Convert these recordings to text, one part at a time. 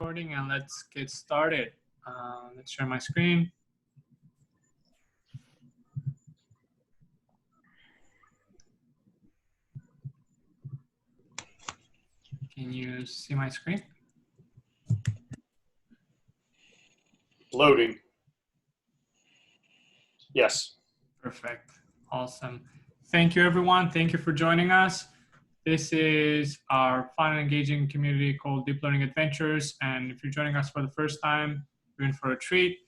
recording and let's get started. Let's share my screen. Can you see my screen? Loading. Yes. Perfect. Awesome. Thank you, everyone. Thank you for joining us. This is our fun and engaging community called Deep Learning Adventures. And if you're joining us for the first time, you're in for a treat.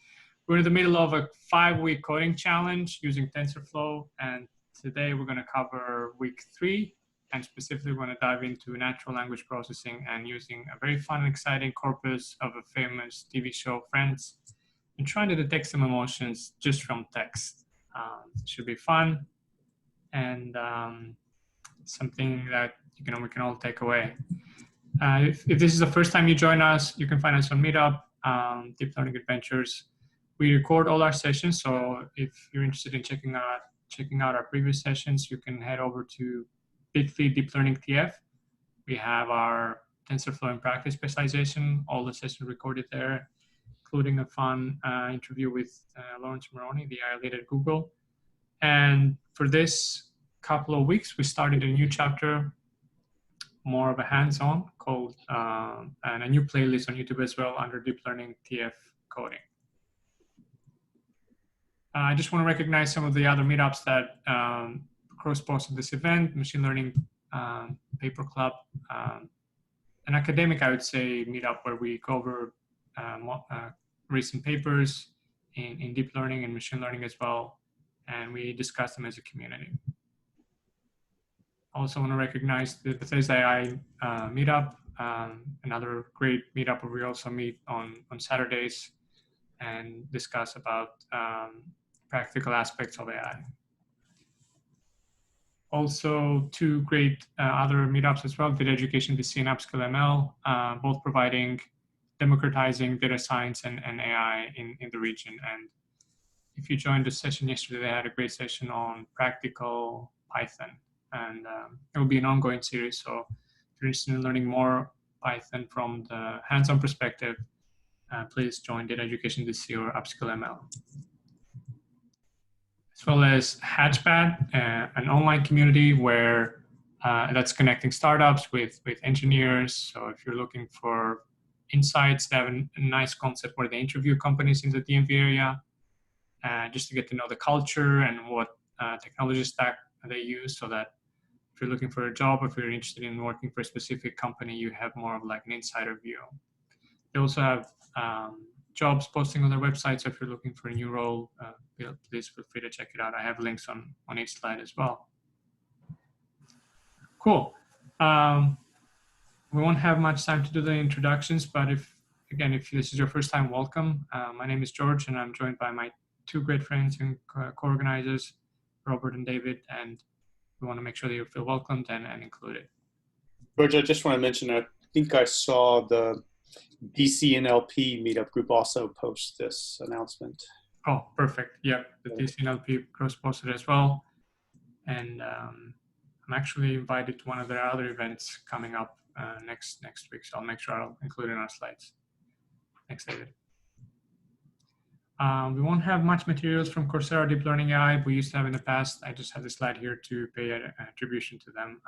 We're in the middle of a 5-week coding challenge using TensorFlow. And today we're going to cover week 3. And specifically, we're going to dive into natural language processing and using a very fun and exciting corpus of a famous TV show, Friends, and trying to detect some emotions just from text. It should be fun and something that we can all take away. If this is the first time you join us, you can find us on Meetup, Deep Learning Adventures. We record all our sessions, so if you're interested in checking out our previous sessions, you can head over to bit.ly Deep Learning TF. We have our TensorFlow in practice specialization, all the sessions recorded there, including a fun interview with Lawrence Moroney, the AI lead at Google. And for this couple of weeks, we started a new chapter, more of a hands-on, called, and a new playlist on YouTube as well under Deep Learning TF coding. I just want to recognize some of the other meetups that cross-posted this event: Machine Learning Paper Club, an academic, I would say, meetup where we cover recent papers in deep learning and machine learning as well, and we discuss them as a community. I also want to recognize the Bethesda AI meetup, another great meetup where we also meet on Saturdays and discuss about practical aspects of AI. Also, 2 great other meetups as well, Data Education VC and Upskill ML, both providing democratizing data science and AI in the region. And if you joined the session yesterday, they had a great session on practical Python. And it will be an ongoing series. So if you're interested in learning more Python from the hands-on perspective, please join Data Education VC or Upskill ML. As well as Hatchpad, an online community where that's connecting startups with engineers. So if you're looking for insights, they have a nice concept where they interview companies in the DMV area, just to get to know the culture and what technology stack they use, so that if you're looking for a job, or if you're interested in working for a specific company, you have more of like an insider view. They also have jobs posting on their website, so if you're looking for a new role, please feel free to check it out. I have links on each slide as well. Cool. We won't have much time to do the introductions, but if this is your first time, welcome. My name is George, and I'm joined by my 2 great friends and co-organizers, Robert and David, and we want to make sure that you feel welcomed and included. George, I just want to mention, I think I saw the DCNLP meetup group also post this announcement. Oh, perfect. Yeah, the DCNLP cross-posted as well. And I'm actually invited to one of their other events coming up next week, so I'll make sure I'll include it in our slides. Thanks, David. We won't have much materials from Coursera Deep Learning AI. We used to have in the past. I just have this slide here to pay an attribution to them.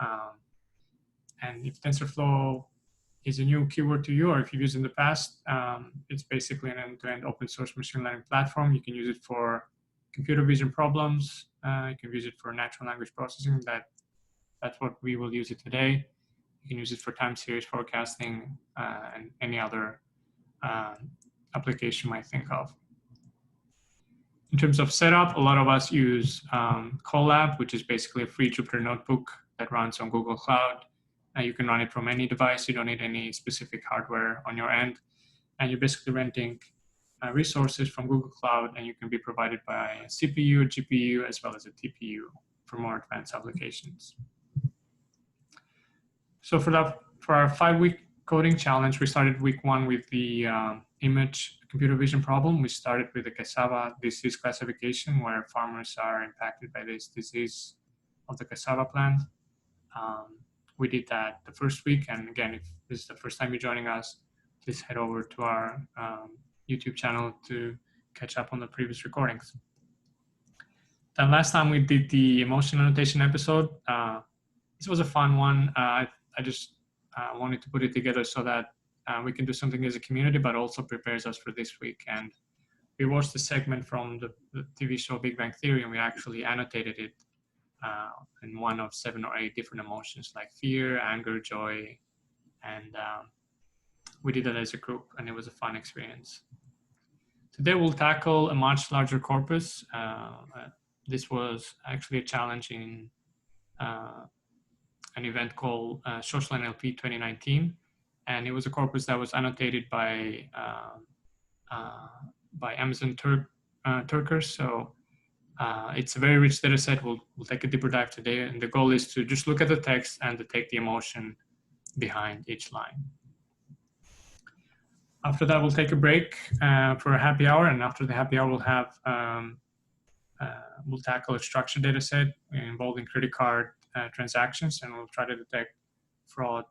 And if TensorFlow is a new keyword to you, or if you've used it in the past, it's basically an end-to-end open source machine learning platform. You can use it for computer vision problems. You can use it for natural language processing. That's what we will use it today. You can use it for time series forecasting and any other application you might think of. In terms of setup, a lot of us use Colab, which is basically a free Jupyter notebook that runs on Google Cloud. You can run it from any device. You don't need any specific hardware on your end. And you're basically renting resources from Google Cloud, and you can be provided by a CPU, a GPU, as well as a TPU for more advanced applications. So for our 5-week coding challenge, we started week 1 with the image computer vision problem. We started with the Cassava Disease classification, where farmers are impacted by this disease of the cassava plant. We did that the first week, and again, if this is the first time you're joining us, please head over to our YouTube channel to catch up on the previous recordings. Then last time we did the emotion annotation episode. This was a fun one. I just wanted to put it together so that we can do something as a community, but also prepares us for this week. And we watched the segment from the TV show Big Bang Theory, and we actually annotated it in one of 7 or 8 different emotions like fear, anger, joy, and we did that as a group, and it was a fun experience. Today we'll tackle a much larger corpus. This was actually a challenge in an event called SocialNLP 2019, and it was a corpus that was annotated by Amazon Turkers. So it's a very rich data set. We'll take a deeper dive today, and the goal is to just look at the text and to take the emotion behind each line. After that, we'll take a break for a happy hour, and after the happy hour, we'll have we'll tackle a structured data set involving credit card transactions, and we'll try to detect fraud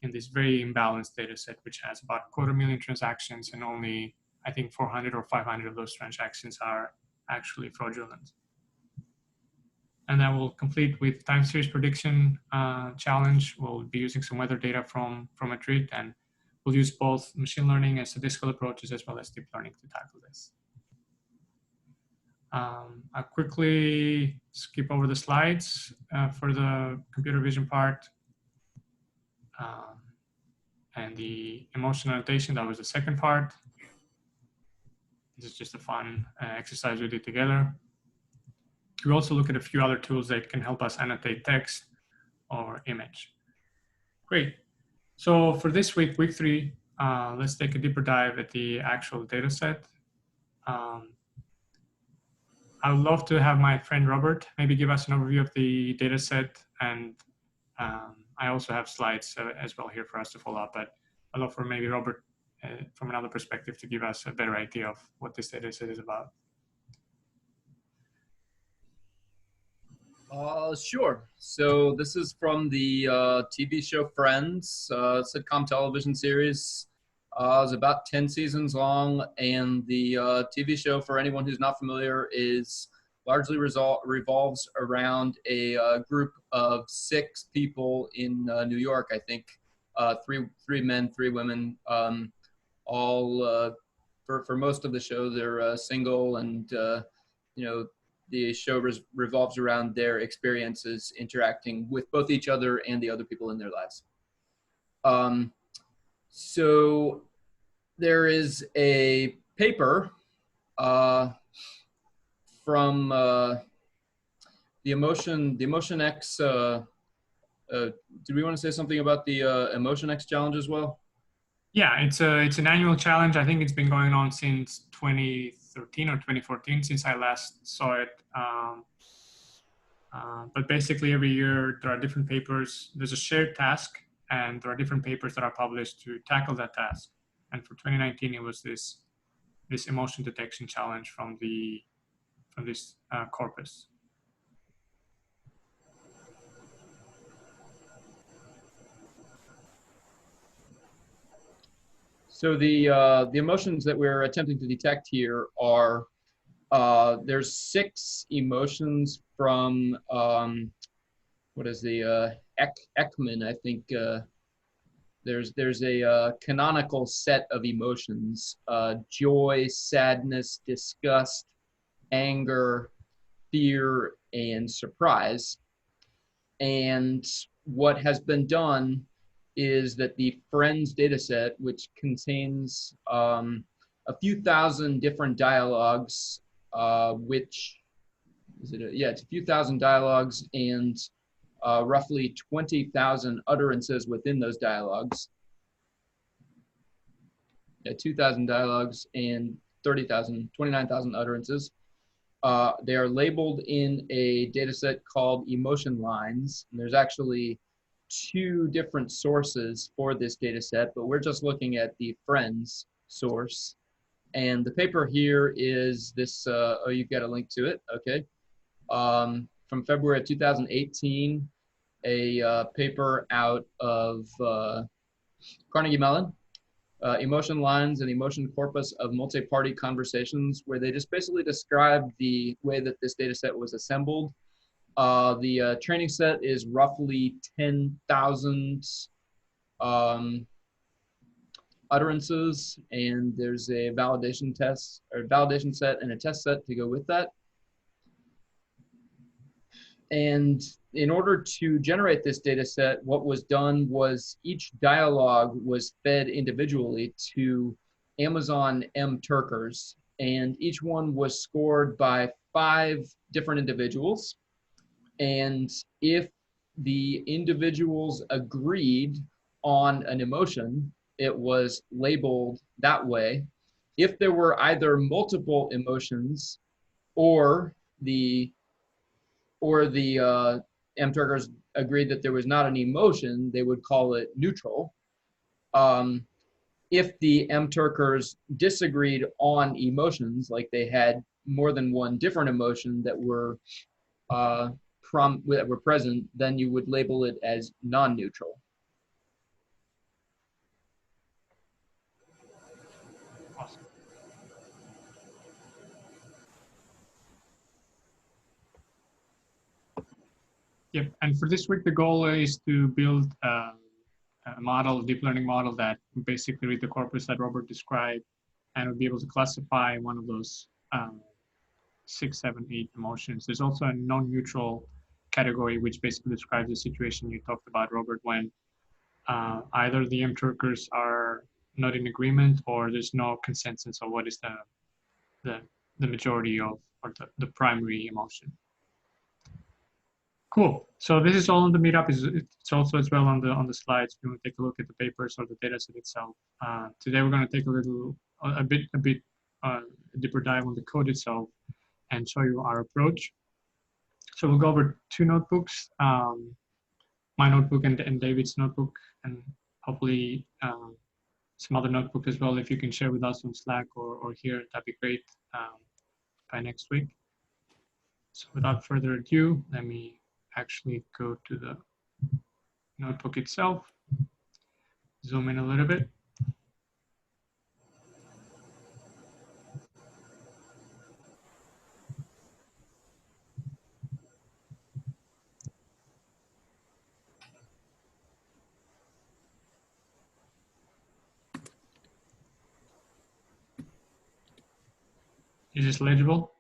in this very imbalanced data set, which has about 250,000 transactions, and only, I think, 400 or 500 of those transactions are actually fraudulent. And then we'll complete with time series prediction challenge. We'll be using some weather data from Madrid, and we'll use both machine learning and statistical approaches as well as deep learning to tackle this. I'll quickly skip over the slides for the computer vision part. And the emotion annotation, that was the second part. This is just a fun exercise we did together. We also look at a few other tools that can help us annotate text or image. Great. So for this week, week 3, let's take a deeper dive at the actual data set. I would love to have my friend Robert maybe give us an overview of the data set, and I also have slides as well here for us to follow up, but I'd love for maybe Robert from another perspective to give us a better idea of what this data set is about. Sure. So this is from the TV show Friends, sitcom television series. It was about 10 seasons long, and the TV show, for anyone who's not familiar, is largely revolves around a group of 6 people in New York, I think, 3 men, 3 women, all for most of the show they're single, and you know, the show revolves around their experiences interacting with both each other and the other people in their lives. So there is a paper from the Emotion X. Do we want to say something about the Emotion X challenge as well? Yeah, it's an annual challenge. I think it's been going on since 2013 or 2014, since I last saw it. But basically every year there are different papers. There's a shared task, and there are different papers that are published to tackle that task. And for 2019, it was this emotion detection challenge from this corpus. So the emotions that we're attempting to detect here are there's 6 emotions from what is the Ekman, I think. There's a canonical set of emotions: joy, sadness, disgust, anger, fear, and surprise. And what has been done is that the Friends dataset, which contains a few thousand different dialogues, it's a few thousand dialogues and roughly 20,000 utterances within those dialogues. 2,000 dialogues and 29,000 utterances. They are labeled in a data set called emotion lines. And there's actually 2 different sources for this data set, but we're just looking at the Friends source. And the paper here is this, oh, you've got a link to it, okay. From February of 2018, a paper out of Carnegie Mellon, emotion lines and emotion corpus of multi-party conversations, where they just basically describe the way that this data set was assembled. The training set is roughly 10,000 utterances, and there's a validation test or validation set and a test set to go with that. And in order to generate this data set, what was done was each dialogue was fed individually to Amazon M Turkers, and each one was scored by 5 different individuals. And if the individuals agreed on an emotion, it was labeled that way. If there were either multiple emotions or the M-Turkers agreed that there was not an emotion, they would call it neutral. If the M-Turkers disagreed on emotions, like they had more than one different emotion that were present, then you would label it as non-neutral. Awesome. Yep, and for this week, the goal is to build a model, deep learning model that basically read the corpus that Robert described, and will be able to classify one of those 6, 7, 8 emotions. There's also a non-neutral category, which basically describes the situation you talked about, Robert, when either the M-Turkers are not in agreement or there's no consensus on what is the majority of, or the primary emotion. Cool. So this is all on the meetup. It's also as well on the slides. If you want to take a look at the papers or the data set itself. Today we're going to take a bit deeper dive on the code itself and show you our approach. So we'll go over 2 notebooks, my notebook and David's notebook, and hopefully some other notebook as well. If you can share with us on Slack or here, that'd be great by next week. So without further ado, let me actually go to the notebook itself, zoom in a little bit. Is this legible,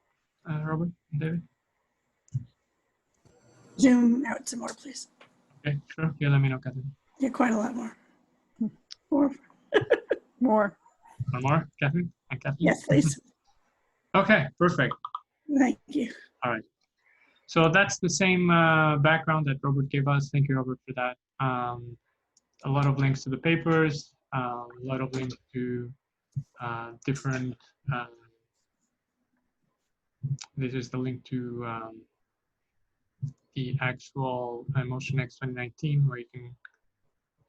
Robert and David? Zoom out some more, please. Okay, sure. Yeah, let me know, Catherine. Yeah, quite a lot more. More. More. One more, Catherine? And Catherine? Yes, please. Okay, perfect. Thank you. All right. So that's the same background that Robert gave us. Thank you, Robert, for that. A lot of links to the papers, a lot of links to different, this is the link to the actual MotionX 2019, where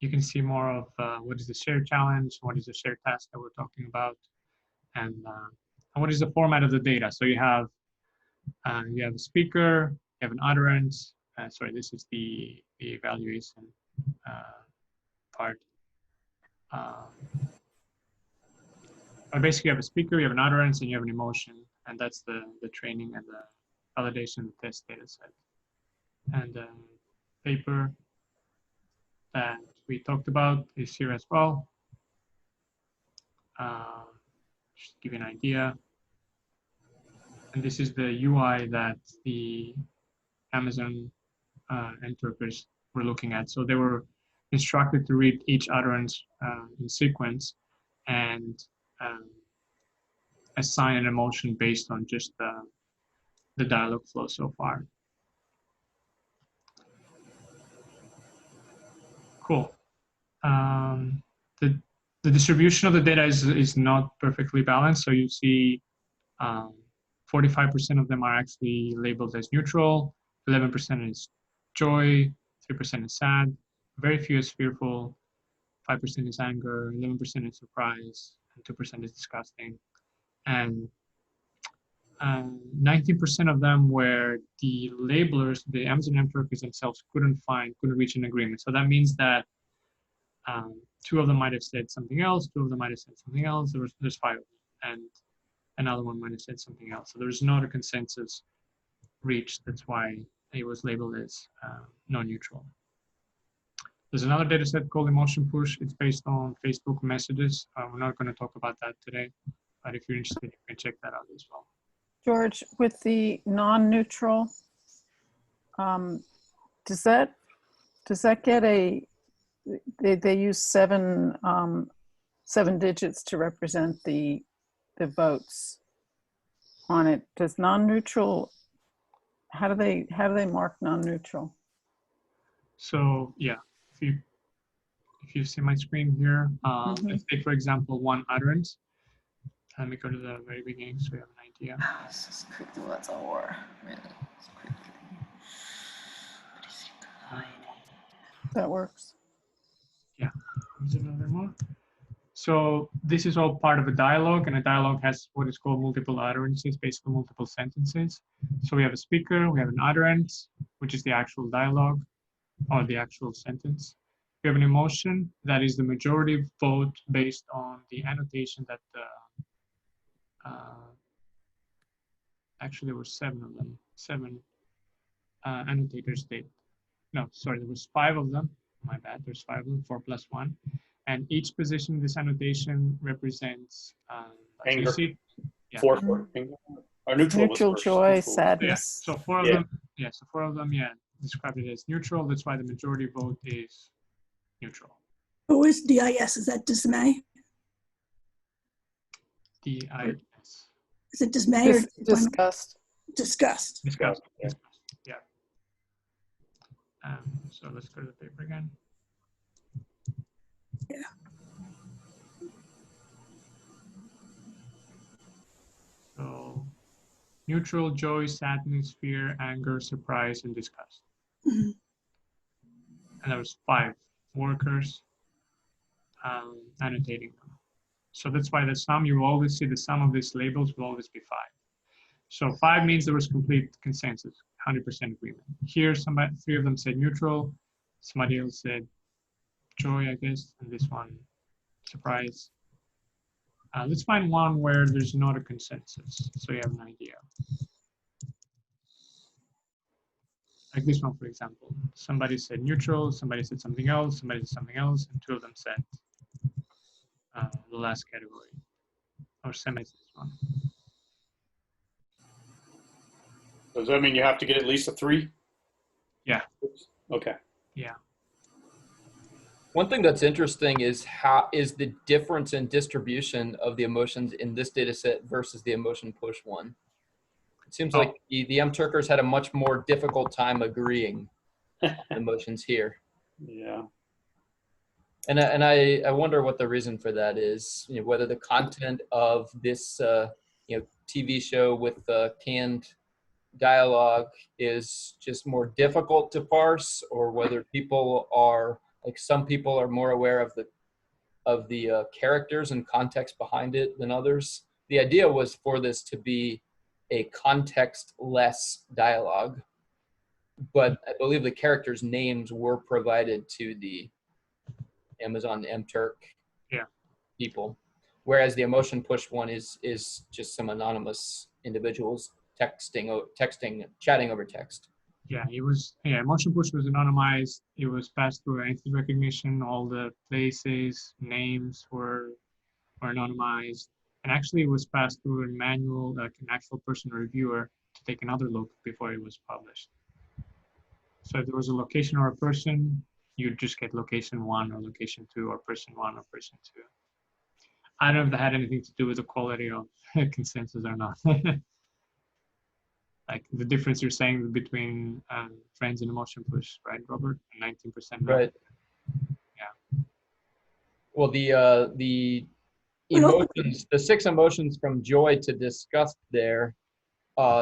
you can see more of what is the share challenge, what is the share task that we're talking about, and what is the format of the data. So you have a speaker, you have an utterance. Sorry, this is the evaluation part. But basically, you have a speaker, you have an utterance, and you have an emotion, and that's the training and the validation test data set. And the paper that we talked about is here as well. Just to give you an idea. And this is the UI that the Amazon interpreters were looking at. So they were instructed to read each utterance in sequence and assign an emotion based on just the dialogue flow so far. Cool. The distribution of the data is not perfectly balanced. So you see 45% of them are actually labeled as neutral, 11% is joy, 3% is sad, very few is fearful, 5% is anger, 11% is surprise, and 2% is disgusting. And 19% of them where the labelers, the Amazon networkers themselves couldn't reach an agreement. So that means that two of them might have said something else, two of them might have said something else. There's five of them, and another one might have said something else. So there's not a consensus reached. That's why it was labeled as non-neutral. There's another data set called Emotion Push. It's based on Facebook messages. We're not going to talk about that today, but if you're interested, you can check that out as well. George, with the non-neutral, does that get they use seven digits to represent the votes on it. Does non-neutral, how do they mark non-neutral? So yeah, if you see my screen here, let's take for example one utterance. Let me go to the very beginning so we have an idea. This is quickly what's a whore, really. It's quickly. What do you think? That works. Yeah, there's another more. So this is all part of a dialogue, and a dialogue has what is called multiple utterances, basically multiple sentences. So we have a speaker, we have an utterance, which is the actual dialogue or the actual sentence. We have an emotion that is the majority vote based on the annotation that the actually there were seven of them, annotators did. No, sorry, there was five of them. My bad, there's five of them, 4 + 1. And each position in this annotation represents Anger. Yeah. 4 for anger. Or neutral, was first. Joy, Neutral. sadness. Yeah. So four of them, described it as neutral. That's why the majority vote is neutral. Who is DIS? Is that dismay? DIS. Is it dismay or Disgust. disgust? Disgust. Yeah. Yeah. So let's go to the paper again. Yeah. So neutral, joy, sadness, fear, anger, surprise, and disgust. Mhm. And there was 5 workers annotating them. So that's why the sum, you will always see the sum of these labels will always be 5. So 5 means there was complete consensus, 100% agreement. Here, 3 of them said neutral, somebody else said joy, I guess, and this one, surprise. Let's find one where there's not a consensus, so you have an idea. Like this one, for example. Somebody said neutral, somebody said something else, somebody said something else, and 2 of them said the last category, or this one. Does that mean you have to get at least a 3? Yeah. Okay. Yeah. One thing that's interesting is the difference in distribution of the emotions in this data set versus the emotion push one. It seems like the M-Turkers had a much more difficult time agreeing on emotions here. Yeah. And I wonder what the reason for that is. You know, whether the content of this TV show with canned dialogue is just more difficult to parse, or whether people are like some people are more aware of the characters and context behind it than others. The idea was for this to be a context-less dialogue, but I believe the characters' names were provided to the Amazon M-Turk people, whereas the emotion push one is just some anonymous individuals chatting over text. Yeah, emotion push was anonymized. It was passed through entity recognition. All the places, names were anonymized. And actually it was passed through a manual, like an actual person reviewer to take another look before it was published. So if there was a location or a person, you'd just get location 1 or location 2 or person 1 or person 2. I don't know if that had anything to do with the quality of consensus or not. Like the difference you're saying between friends and emotion push, right, Robert? 19% no. Right. Yeah. Well, the emotions, the 6 emotions from joy to disgust there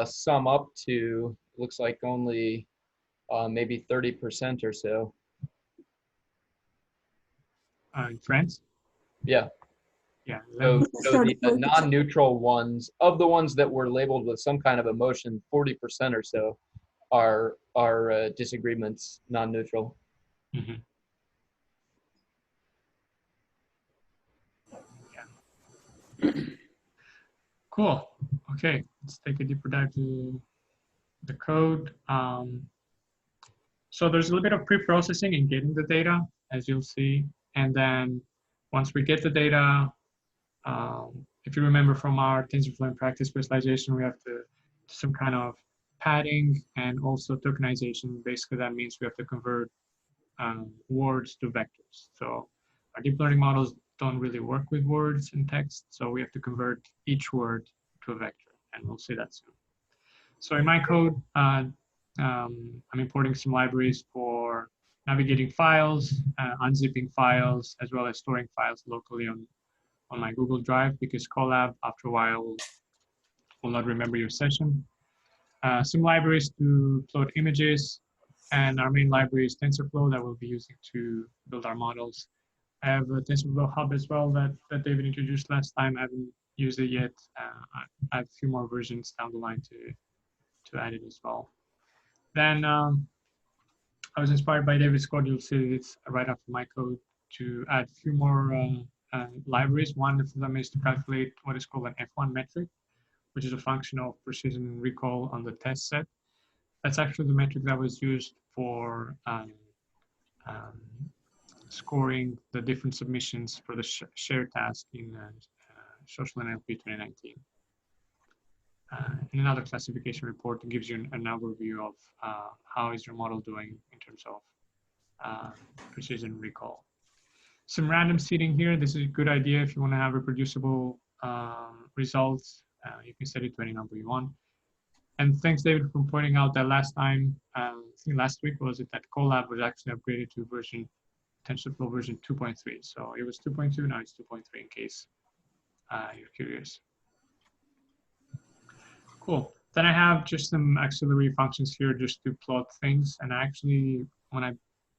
sum up to, looks like only maybe 30% or so. Friends? Yeah. Yeah. So the non-neutral ones, of the ones that were labeled with some kind of emotion, 40% or so are disagreements, non-neutral. Mm-hmm. Cool. Okay, let's take a deeper dive to the code. So there's a little bit of pre-processing in getting the data, as you'll see. And then once we get the data, if you remember from our TensorFlow and practice specialization, we have to do some kind of padding and also tokenization. Basically, that means we have to convert words to vectors. So our deep learning models don't really work with words and text, so we have to convert each word to a vector, and we'll see that soon. So in my code, I'm importing some libraries for navigating files, unzipping files, as well as storing files locally on my Google Drive, because Colab, after a while, will not remember your session. Some libraries to upload images, and our main library is TensorFlow that we'll be using to build our models. I have a TensorFlow hub as well that David introduced last time. I haven't used it yet. I have a few more versions down the line to add it as well. Then I was inspired by David's code. You'll see it's right after my code to add a few more libraries. One of them is to calculate what is called an F1 metric, which is a function of precision recall on the test set. That's actually the metric that was used for scoring the different submissions for the share task in SocialNLP 2019. In another classification report, it gives you an overview of how is your model doing in terms of precision recall. Some random seeding here. This is a good idea if you want to have reproducible results. You can set it to any number you want. And thanks, David, for pointing out that last time, I think last week was it that Colab was actually upgraded to TensorFlow version 2.3. So it was 2.2, now it's 2.3 in case you're curious. Cool. Then I have just some auxiliary functions here just to plot things. And actually, when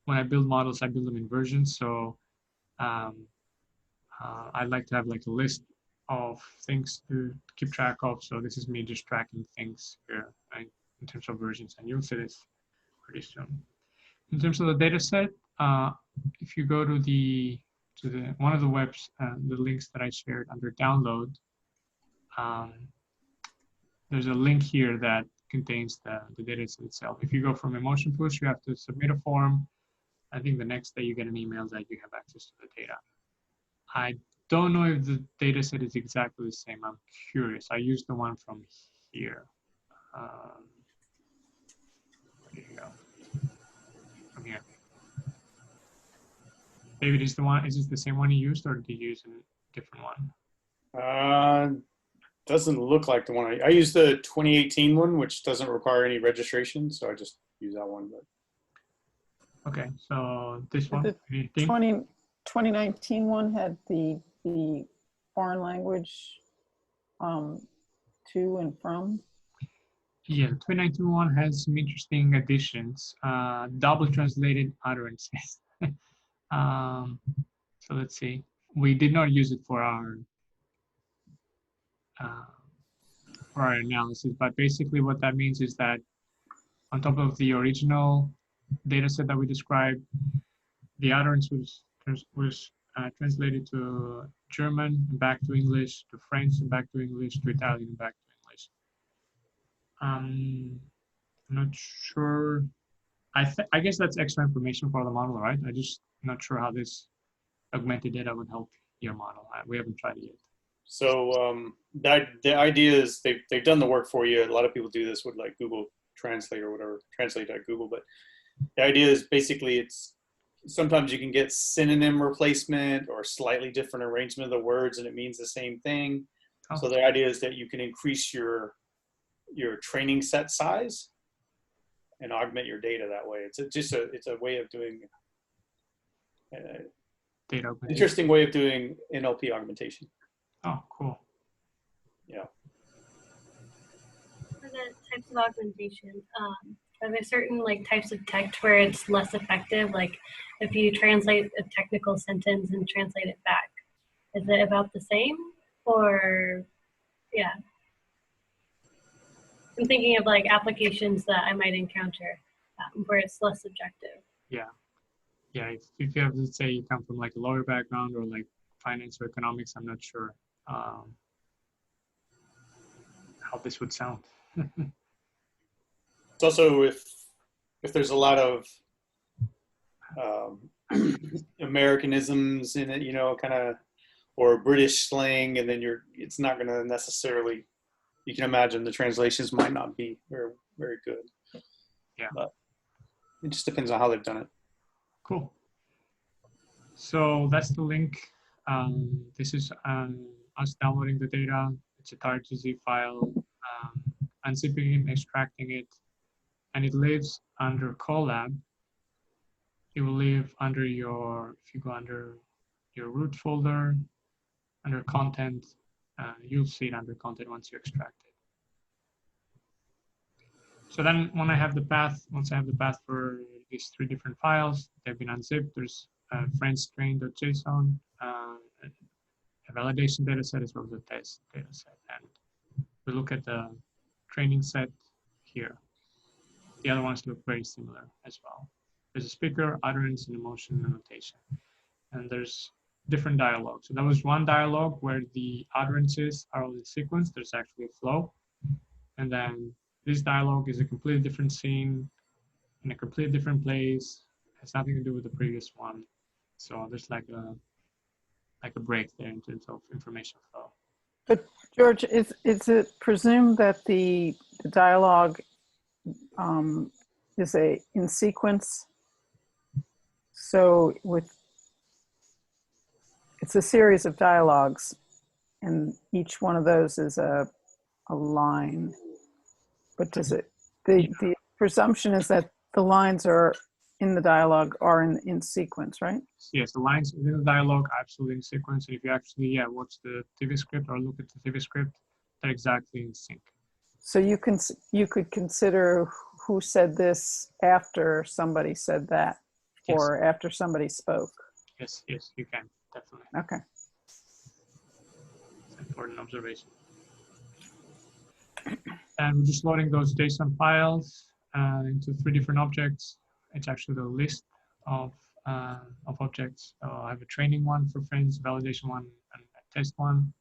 I build models, I build them in versions. So I'd like to have like a list of things to keep track of. So this is me just tracking things here, right, in terms of versions, and you'll see this pretty soon. In terms of the data set, if you go to one of the webs, the links that I shared under download, there's a link here that contains the data set itself. If you go from Emotion Push, you have to submit a form. I think the next day you get an email that you have access to the data. I don't know if the data set is exactly the same. I'm curious. I used the one from here. There you go. From here. David, is this the same one you used, or did you use a different one? Doesn't look like the one I used the 2018 one, which doesn't require any registration, so I just use that one. But okay, so this one. The 2019 one had the foreign language to and from. Yeah, the 2019 one has some interesting additions, double translated utterances. So let's see. We did not use it for our analysis, but basically what that means is that on top of the original data set that we described, the utterance was translated to German and back to English, to French and back to English, to Italian and back to English. I'm not sure. I guess that's extra information for the model, right? I'm just not sure how this augmented data would help your model. We haven't tried it yet. So the idea is they've done the work for you. A lot of people do this with like Google Translate or whatever, translate.google. But the idea is basically it's sometimes you can get synonym replacement or slightly different arrangement of the words and it means the same thing. Oh. So the idea is that you can increase your training set size and augment your data that way. It's a way of doing data interesting way of doing NLP augmentation. Oh, cool. Yeah. For the types of augmentation, are there certain like types of text where it's less effective? Like if you translate a technical sentence and translate it back, is it about the same? Or, yeah. I'm thinking of like applications that I might encounter where it's less subjective. Yeah. Yeah, if you have, let's say you come from like a lawyer background or like finance or economics, I'm not sure. this would sound. It's also if there's a lot of Americanisms in it, you know, kind of, or British slang, and then it's not going to necessarily, you can imagine the translations might not be very, very good. Yeah. But it just depends on how they've done it. Cool. So that's the link. This is us downloading the data. It's a tar2z file, unzipping it, extracting it, and it lives under Colab. It will live under your, if you go under your root folder, under content, you'll see it under content once you extract it. So then when I have the path, once I have the path for these 3 different files, they've been unzipped. There's friendstrain.json, a validation data set as well as a test data set. And we look at the training set here. The other ones look very similar as well. There's a speaker, utterance, and emotion and notation. And there's different dialogues. So that was one dialogue where the utterances are all in sequence. There's actually a flow. And then this dialogue is a completely different scene in a completely different place. It has nothing to do with the previous one. So there's like a break there in terms of information flow. But George, is it presumed that the dialogue is in sequence? So it's a series of dialogues, and each one of those is a line. But does it? The presumption is that the lines are in the dialogue are in sequence, right? Yes, the lines within the dialogue are absolutely in sequence. And if you actually watch the TV script or look at the TV script, they're exactly in sync. So you could consider who said this after somebody said that, Yes. or after somebody spoke. Yes, you can, definitely. Okay. It's an important observation. And we're just loading those JSON files into 3 different objects. It's actually the list of objects. So I have a training one for friends, validation one, and a test one.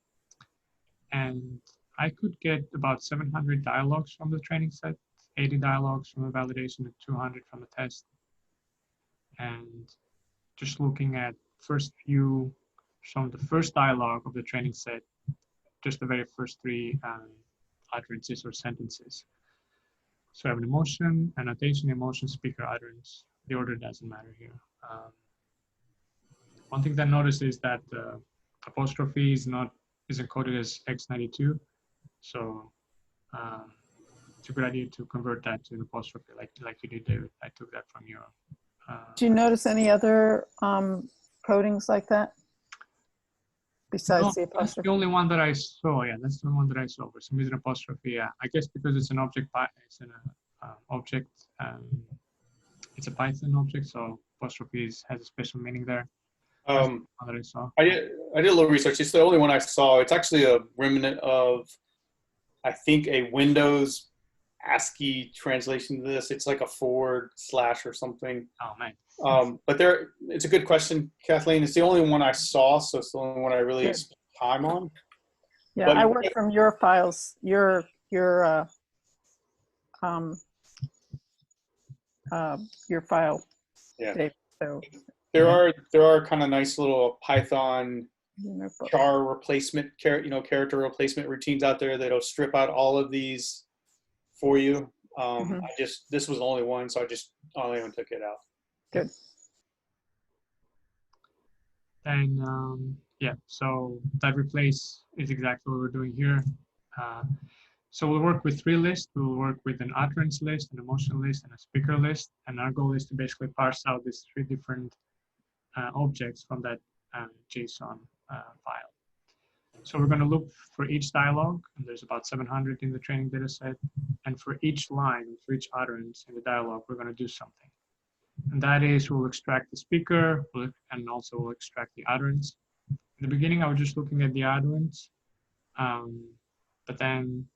And I could get about 700 dialogues from the training set, 80 dialogues from the validation, and 200 from the test. And just looking at first few, from the first dialogue of the training set, just the very first 3 utterances or sentences. So I have an emotion, annotation, emotion, speaker, utterance. The order doesn't matter here. One thing that I noticed is that the apostrophe is encoded as X92. So it's a good idea to convert that to an apostrophe like you did, David. I took that from your. Do you notice any other codings like that besides the That's apostrophe? the only one that I saw. Yeah, that's the one that I saw. For some reason, apostrophe. Yeah, I guess because it's an object. It's an object. It's a Python object, so apostrophe has a special meaning there. That's the one that I saw. I did a little research. It's the only one I saw. It's actually a remnant of, I think, a Windows ASCII translation to this. It's like a / or something. Oh man. But it's a good question, Kathleen. It's the only one I saw, so it's the only one I really spent time on. Yeah, But I work from your files, your file. Yeah. Dave, so There are kind of nice little Python char replacement, character replacement routines out there that'll strip out all of these for you. This was the only one, so I only took it out. Good. And yeah, so that replace is exactly what we're doing here. So we'll work with 3 lists. We'll work with an utterance list, an emotion list, and a speaker list. And our goal is to basically parse out these 3 different objects from that JSON file. So we're going to look for each dialogue, and there's about 700 in the training data set. And for each line, for each utterance in the dialogue, we're going to do something. And that is, we'll extract the speaker, and also we'll extract the utterance. In the beginning, I was just looking at the utterance, but then,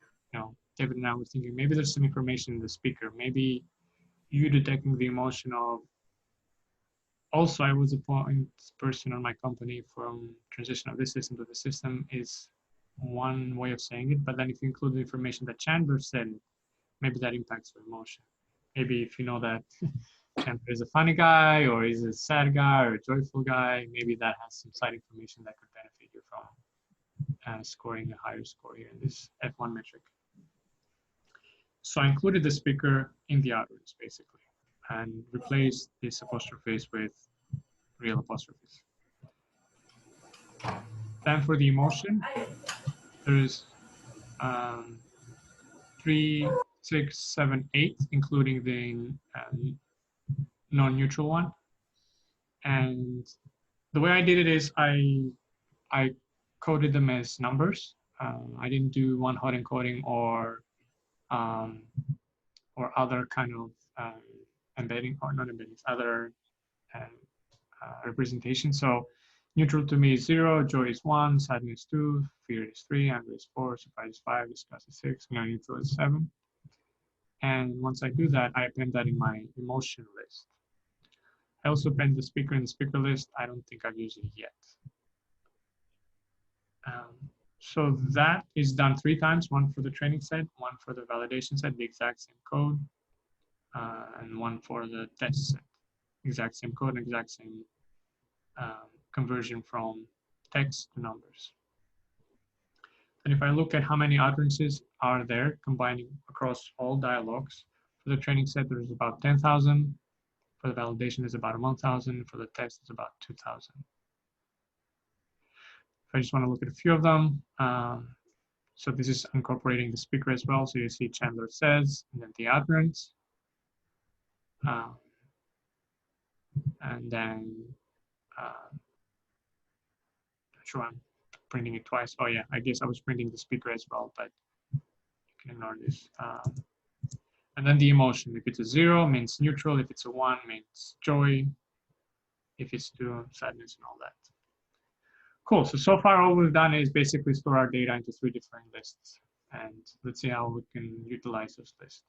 David and I were thinking maybe there's some information in the speaker. Maybe you detecting the emotion of, also I was a point person on my company from transition of this system to the system is one way of saying it, but then if you include the information that Chandler said, maybe that impacts your emotion. Maybe if you know that Chandler is a funny guy, or is a sad guy, or a joyful guy, maybe that has some side information that could benefit you from scoring a higher score here in this F1 metric. So I included the speaker in the utterance, basically, and replaced this apostrophes with real apostrophes. Then for the emotion, there's 3, 6, 7, 8, including the non-neutral one. And the way I did it is I coded them as numbers. I didn't do one-hot encoding or other kind of embedding, or not embeddings, other representation. So neutral to me is 0, joy is 1, sadness 2, fear is 3, anger is 4, surprise is 5, disgust is 6, non-neutral is 7. And once I do that, I append that in my emotion list. I also append the speaker in the speaker list. I don't think I've used it yet. So that is done 3 times, one for the training set, one for the validation set, the exact same code, and one for the test set, exact same code, and exact same conversion from text to numbers. And if I look at how many utterances are there combining across all dialogues, for the training set, there's about 10,000. For the validation, is about 1,000. For the test, it's about 2,000. If I just want to look at a few of them, so this is incorporating the speaker as well. So you see Chandler says, and then the utterance. And then, sure, I'm printing it twice. Oh yeah, I guess I was printing the speaker as well, but you can ignore this. And then the emotion, if it's a 0, means neutral. If it's a 1, means joy. If it's 2, sadness and all that. Cool, so far all we've done is basically store our data into 3 different lists. And let's see how we can utilize those lists.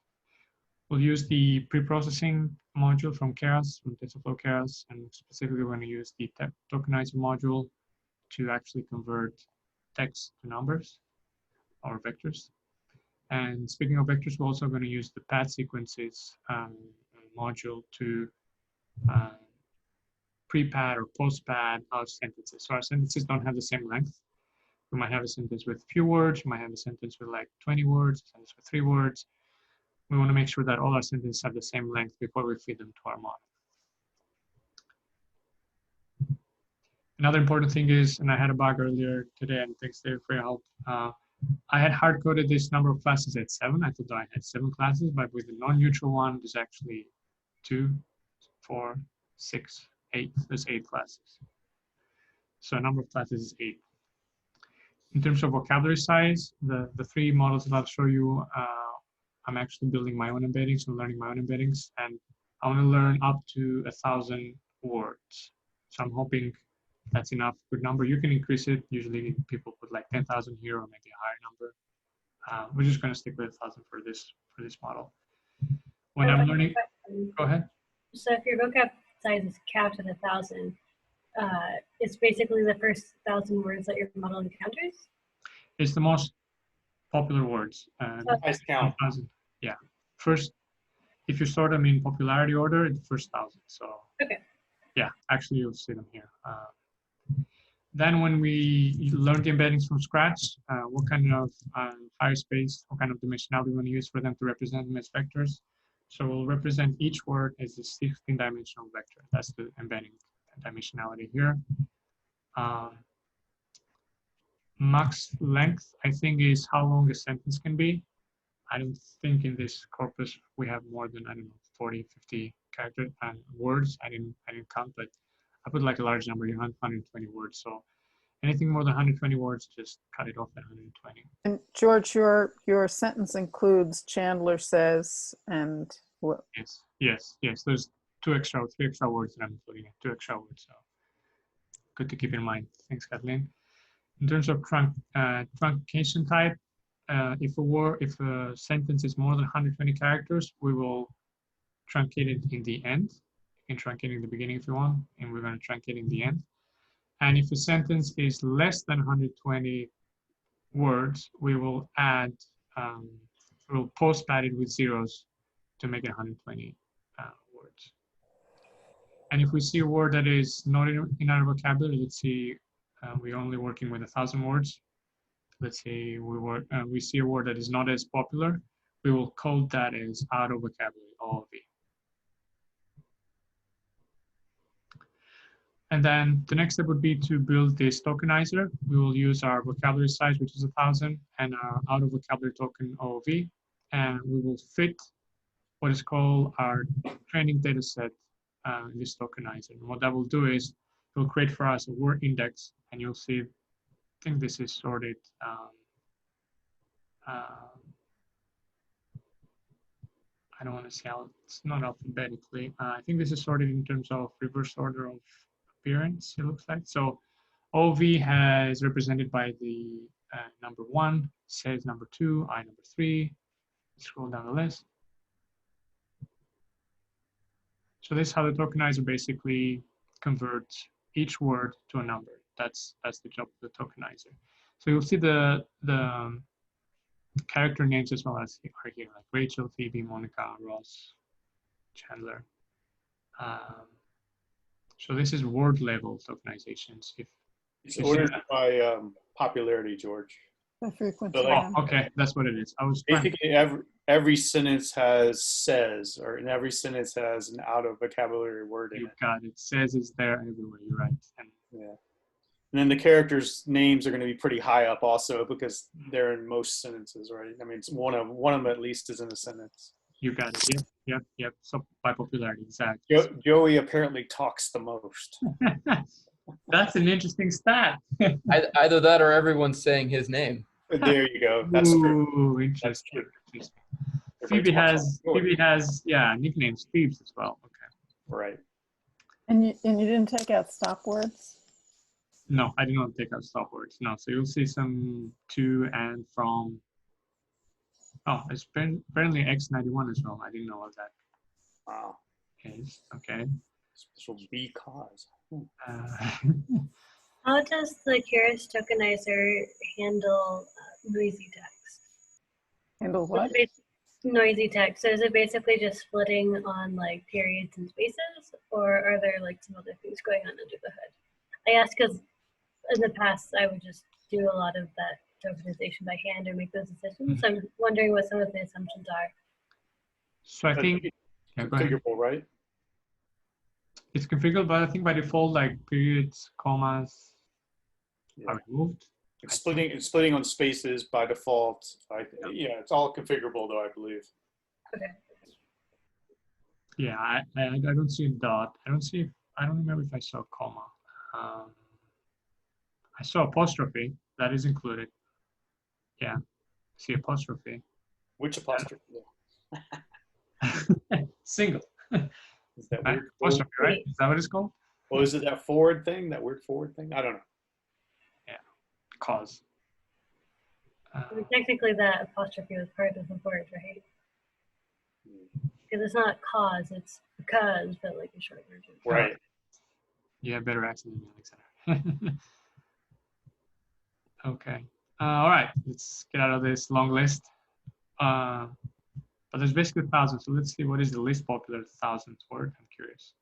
We'll use the pre-processing module from Keras, from TensorFlow Keras, and specifically we're going to use the tokenizer module to actually convert text to numbers or vectors. And speaking of vectors, we're also going to use the pad sequences module to pre-pad or post-pad our sentences. So our sentences don't have the same length. We might have a sentence with few words, we might have a sentence with like 20 words, a sentence with 3 words. We want to make sure that all our sentences have the same length before we feed them to our model. Another important thing is, and I had a bug earlier today, and thanks Dave for your help. I had hard-coded this number of classes at 7. I thought I had 7 classes, but with the non-neutral one, there's actually 2, 4, 6, 8. There's 8 classes. So a number of classes is 8. In terms of vocabulary size, the 3 models that I'll show you, I'm actually building my own embeddings and learning my own embeddings, and I want to learn up to 1,000 words. So I'm hoping that's enough. Good number. You can increase it. Usually people put like 10,000 here or maybe a higher number. We're just going to stick with 1,000 for this model. When I'm learning, go ahead. So if your vocab size is capped at 1,000, it's basically the first 1,000 words that your model encounters? It's the most popular words. Nice count. Yeah. First, if you sort them in popularity order, it's the first 1,000. So okay. Yeah, actually you'll see them here. Then when we learn the embeddings from scratch, what kind of higher space, what kind of dimensionality we want to use for them to represent them as vectors. So we'll represent each word as a 16-dimensional vector. That's the embedding dimensionality here. Max length, I think, is how long a sentence can be. I don't think in this corpus we have more than, I don't know, 40, 50 characters and words. I didn't count, but I put like a large number here, 120 words. So anything more than 120 words, just cut it off at 120. And George, your sentence includes Chandler says and what? Yes. There's 3 extra words that I'm including. 2 extra words. So good to keep in mind. Thanks, Kathleen. In terms of truncation type, if a sentence is more than 120 characters, we will truncate it in the end. You can truncate it in the beginning if you want, and we're going to truncate in the end. And if a sentence is less than 120 words, we will add, we'll post pad it with zeros to make it 120 words. And if we see a word that is not in our vocabulary, let's see, we're only working with 1,000 words. Let's say we see a word that is not as popular, we will code that as out of vocabulary, OV. And then the next step would be to build this tokenizer. We will use our vocabulary size, which is 1,000, and our out of vocabulary token OV, and we will fit what is called our training data set in this tokenizer. And what that will do is it will create for us a word index, and you'll see, I think this is sorted. I don't want to say how it's not alphabetically. I think this is sorted in terms of reverse order of appearance, it looks like. So OV is represented by the number 1, says number 2, I number 3. Scroll down the list. So this is how the tokenizer basically converts each word to a number. That's the job of the tokenizer. So you'll see the character names as well as are here, like Rachel, Phoebe, Monica, Ross, Chandler. So this is word level tokenizations. It's ordered by popularity, George. The frequency. So, like, oh, okay, that's what it is. I was trying. Basically, every sentence has says, or in every sentence has an out of vocabulary word in You it. got it. Says is there everywhere. You're right. And Yeah. And then the characters' names are going to be pretty high up also because they're in most sentences, right? I mean, it's one of them at least is in a sentence. you got it. Yep. So by popularity, exactly. Joey apparently talks the most. That's an interesting stat. Either that or everyone's saying his name. There you go. That's true. Ooh, interesting. Everybody talks about Phoebe has nicknames Phoebes as well. Okay. Right. And you didn't take out stop words? No, I did not take out stop words. No, so you'll see some to and from. Oh, it's apparently X91 as well. I didn't know what that Wow. is. Okay. Special because. How does the Keras tokenizer handle noisy text? Handle what? Noisy text. So is it basically just splitting on like periods and spaces, or are there like some other things going on under the hood? I ask because in the past I would just do a lot of that tokenization by hand or make those decisions. So I'm wondering what some of the assumptions are. So I think go ahead. Configurable, right? It's configured, but I think by default, like periods, commas are removed. It's splitting on spaces by default. Yeah, it's all configurable though, I believe. Okay. Yeah, I don't see a dot. I don't remember if I saw a comma. I saw apostrophe. That is included. Yeah, see apostrophe. Which apostrophe? Single. Is that Right? weird? Apostrophe, right? Is that what it's called? Well, is it that forward thing? That weird forward thing? I don't know. Cause. I mean, technically that apostrophe was part of the word, right? Because it's not cause, it's because, but like a short version. Right. Yeah, better accent than Alexander. Okay. All right. Let's get out of this long list. But there's basically 1,000. So let's see what is the least popular 1,000th word. I'm curious.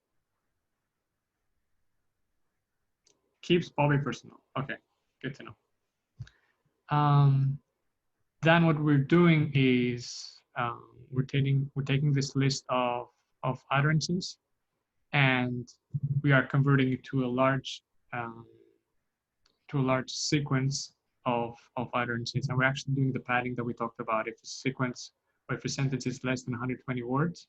Keeps Bobby personal. Okay. Good to know. Then what we're doing is we're taking this list of utterances, and we are converting it to a large sequence of utterances, and we're actually doing the padding that we talked about. If a sequence or if a sentence is less than 120 words,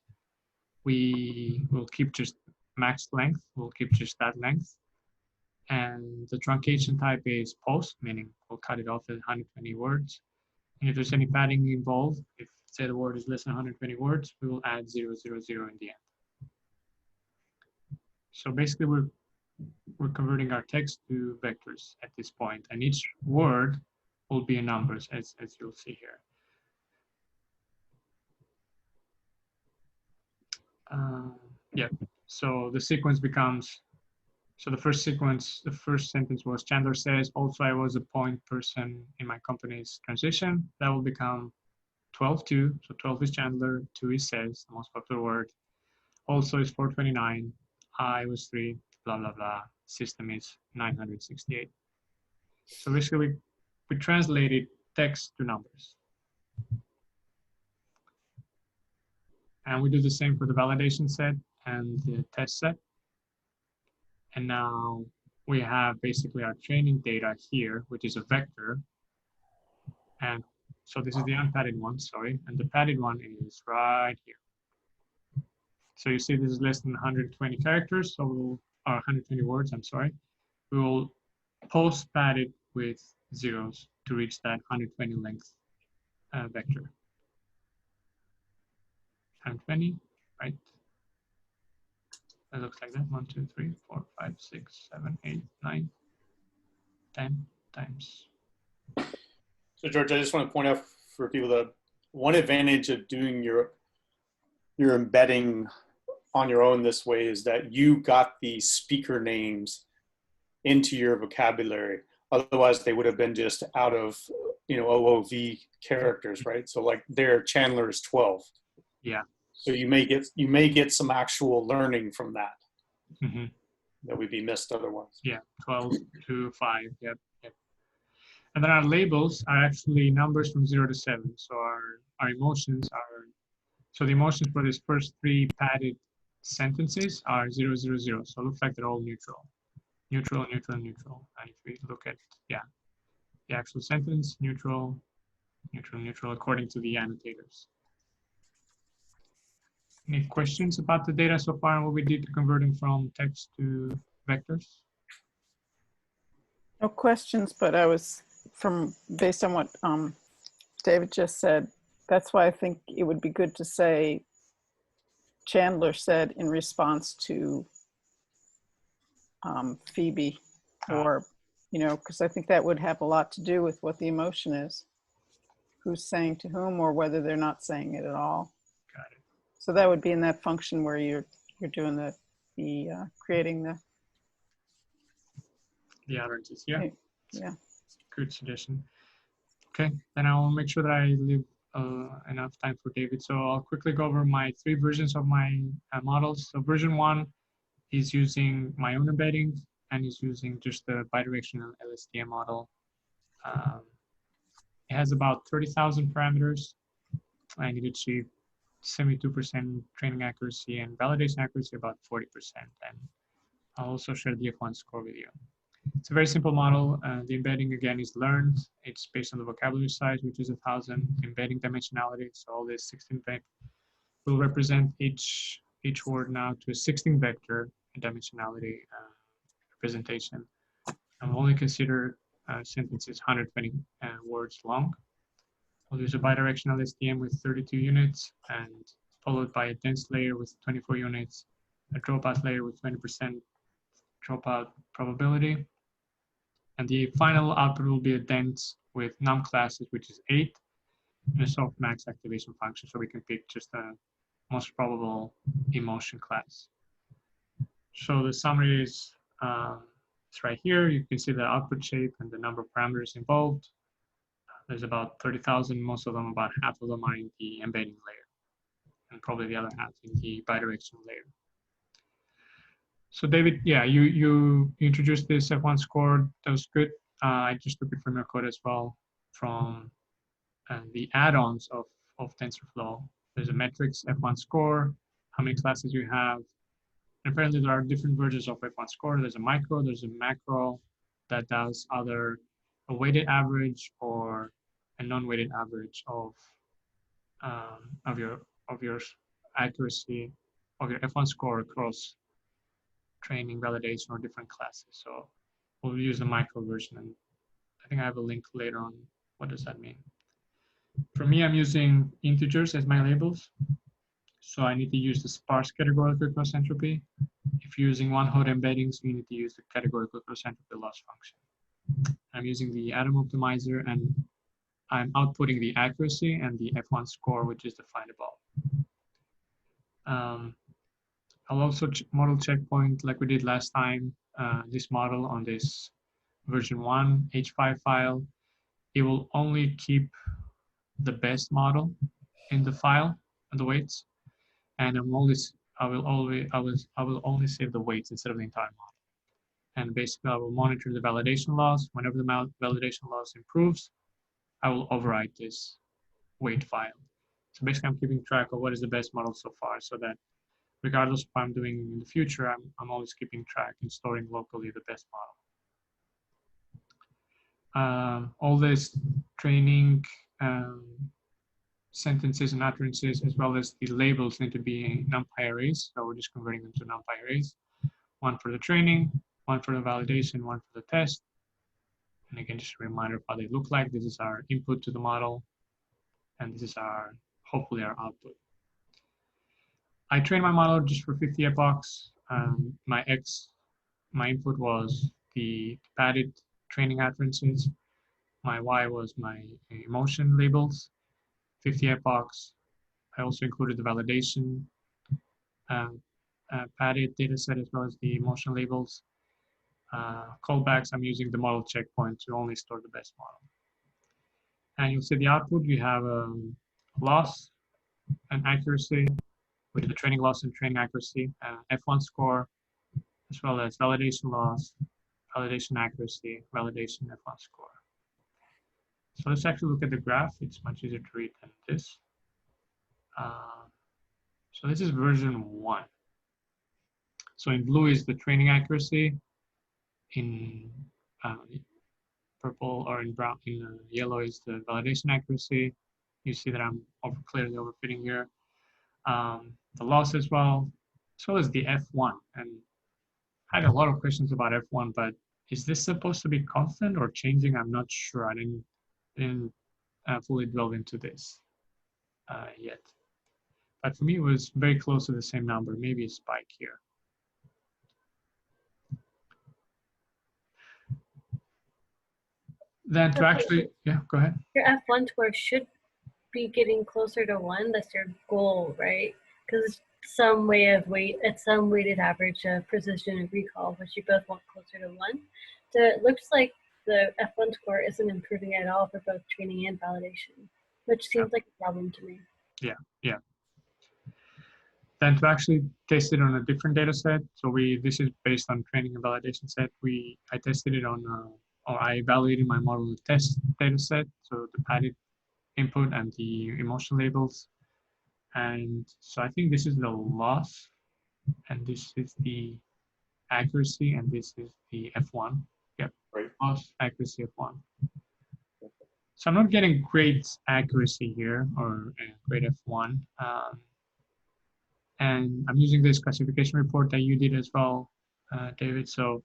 we will keep just max length. We'll keep just that length. And the truncation type is post, meaning we'll cut it off at 120 words. And if there's any padding involved, if say the word is less than 120 words, we will add 000 in the end. So basically we're converting our text to vectors at this point, and each word will be in numbers as you'll see here. Yeah, so the sequence becomes So the first sequence, the first sentence was Chandler says, also I was a point person in my company's transition. That will become 12-2. So 12 is Chandler, 2 is says, the most popular word. Also is 429. I was 3, blah, blah, blah. System is 968. So basically, we translated text to numbers. And we do the same for the validation set and the test set. And now we have basically our training data here, which is a vector. And so this is the unpadded one, sorry. And the padded one is right here. So you see this is less than 120 characters, so we'll, or 120 words, I'm sorry. We will post pad it with zeros to reach that 120 length vector. 120, right? That looks like that. 1, 2, 3, 4, 5, 6, 7, 8, 9, 10 times. So George, I just want to point out for people that one advantage of doing your embedding on your own this way is that you got the speaker names into your vocabulary. Otherwise, they would have been just out of, you know, OOV characters, right? So like their Chandler is 12. Yeah. So you may get some actual learning from that that would be missed otherwise. Yeah, 12 to 5. Yep. And then our labels are actually numbers from 0 to 7. So our emotions are, so the emotions for these first 3 padded sentences are 0, 0, 0. So it looks like they're all neutral. Neutral, neutral, neutral. And if we look at, yeah, the actual sentence, neutral, neutral, neutral, according to the annotators. Any questions about the data so far and what we did to converting from text to vectors? No questions, but I was based on what David just said, that's why I think it would be good to say Chandler said in response to Phoebe, or, you know, because I think that would have a lot to do with what the emotion is, who's saying to whom, or whether they're not saying it at all. Got it. So that would be in that function where you're doing the creating the utterances. Yeah. Yeah. Good suggestion. Okay, then I'll make sure that I leave enough time for David. So I'll quickly go over my 3 versions of my models. So version 1 is using my own embedding and is using just the bidirectional LSTM model. It has about 30,000 parameters. I need to achieve 72% training accuracy and validation accuracy about 40%. And I'll also share the F1 score with you. It's a very simple model. The embedding again is learned. It's based on the vocabulary size, which is 1,000. Embedding dimensionality. So all this 16 vector will represent each word now to a 16 vector dimensionality representation. And we'll only consider sentences 120 words long. We'll use a bidirectional STM with 32 units and followed by a dense layer with 24 units, a dropout layer with 20% dropout probability. And the final output will be a dense with num classes, which is 8, and a softmax activation function. So we can pick just the most probable emotion class. So the summary is it's right here. You can see the output shape and the number of parameters involved. There's about 30,000, most of them, about half of them are in the embedding layer, and probably the other half in the bidirectional layer. So David, yeah, you introduced this F1 score. That was good. I just took it from your code as well, from the add-ons of TensorFlow. There's a metrics F1 score, how many classes you have. And apparently there are different versions of F1 score. There's a micro, there's a macro that does either a weighted average or a non-weighted average of your accuracy of your F1 score across training, validation, or different classes. So we'll use the micro version, and I think I have a link later on. What does that mean? For me, I'm using integers as my labels. So I need to use the sparse categorical cross entropy. If you're using one-hot embeddings, you need to use the categorical cross entropy loss function. I'm using the atom optimizer, and I'm outputting the accuracy and the F1 score, which is defined above. I'll also model checkpoint like we did last time, this model on this version 1 H5 file. It will only keep the best model in the file and the weights, and I will only save the weights instead of the entire model. And basically, I will monitor the validation loss. Whenever the validation loss improves, I will overwrite this weight file. So basically, I'm keeping track of what is the best model so far, so that regardless of what I'm doing in the future, I'm always keeping track and storing locally the best model. All this training sentences and utterances, as well as the labels, need to be NumPy arrays. So we're just converting them to NumPy arrays. One for the training, one for the validation, one for the test. And again, just a reminder of how they look like. This is our input to the model, and this is hopefully our output. I trained my model just for 50 epochs. My input was the padded training utterances. My Y was my emotion labels, 50 epochs. I also included the validation padded data set as well as the emotion labels. Callbacks, I'm using the model checkpoint to only store the best model. And you'll see the output, we have loss and accuracy with the training loss and training accuracy, F1 score, as well as validation loss, validation accuracy, validation F1 score. So let's actually look at the graph. It's much easier to read than this. So this is version 1. So in blue is the training accuracy, in purple or in brown, in yellow is the validation accuracy. You see that I'm clearly overfitting here. The loss as well as the F1. And I had a lot of questions about F1, but is this supposed to be constant or changing? I'm not sure. I didn't fully delve into this yet. But for me, it was very close to the same number, maybe a spike here. Then to actually, yeah, go ahead. Your F1 score should be getting closer to 1. That's your goal, right? Because it's some weighted average of precision and recall, which you both want closer to 1. So it looks like the F1 score isn't improving at all for both training and validation, which seems like a problem to me. Yeah. Then to actually test it on a different data set, so this is based on training and validation set. I tested it on, or I evaluated my model test data set, so the padded input and the emotion labels. And so I think this is the loss, and this is the accuracy, and this is the F1. Yep, right. Loss, accuracy, F1. So I'm not getting great accuracy here, or great F1. And I'm using this classification report that you did as well, David. So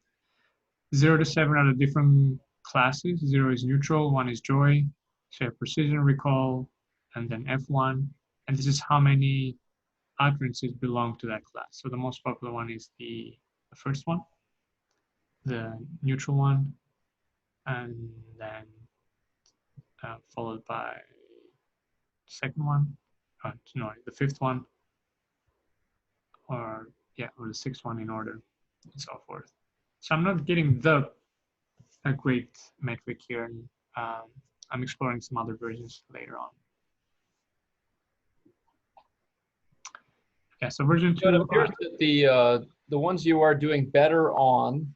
0 to 7 are the different classes. 0 is neutral, 1 is joy. So you have precision, recall, and then F1. And this is how many utterances belong to that class. So the most popular one is the first one, the neutral one, and then followed by the second one, the fifth one, or the sixth one in order, and so forth. So I'm not getting a great metric here, and I'm exploring some other versions later on. Yeah, so version 2. So it appears that the ones you are doing better on,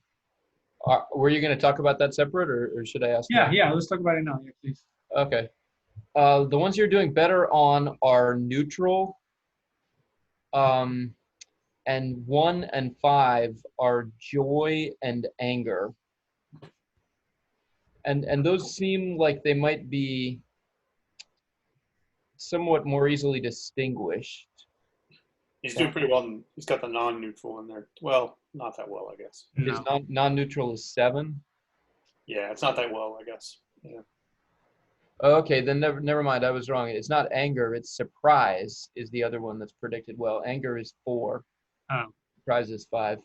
were you going to talk about that separate, or should I ask? Yeah, let's talk about it now, please. Okay. The ones you're doing better on are neutral, and 1 and 5 are joy and anger. And those seem like they might be somewhat more easily distinguished. He's doing pretty well. He's got the non-neutral in there. Well, not that well, I guess. No. Is non-neutral is 7? Yeah, it's not that well, I guess. Yeah. Okay, then never mind. I was wrong. It's not anger. It's surprise is the other one that's predicted well. Anger is 4. Oh. Surprise is 5.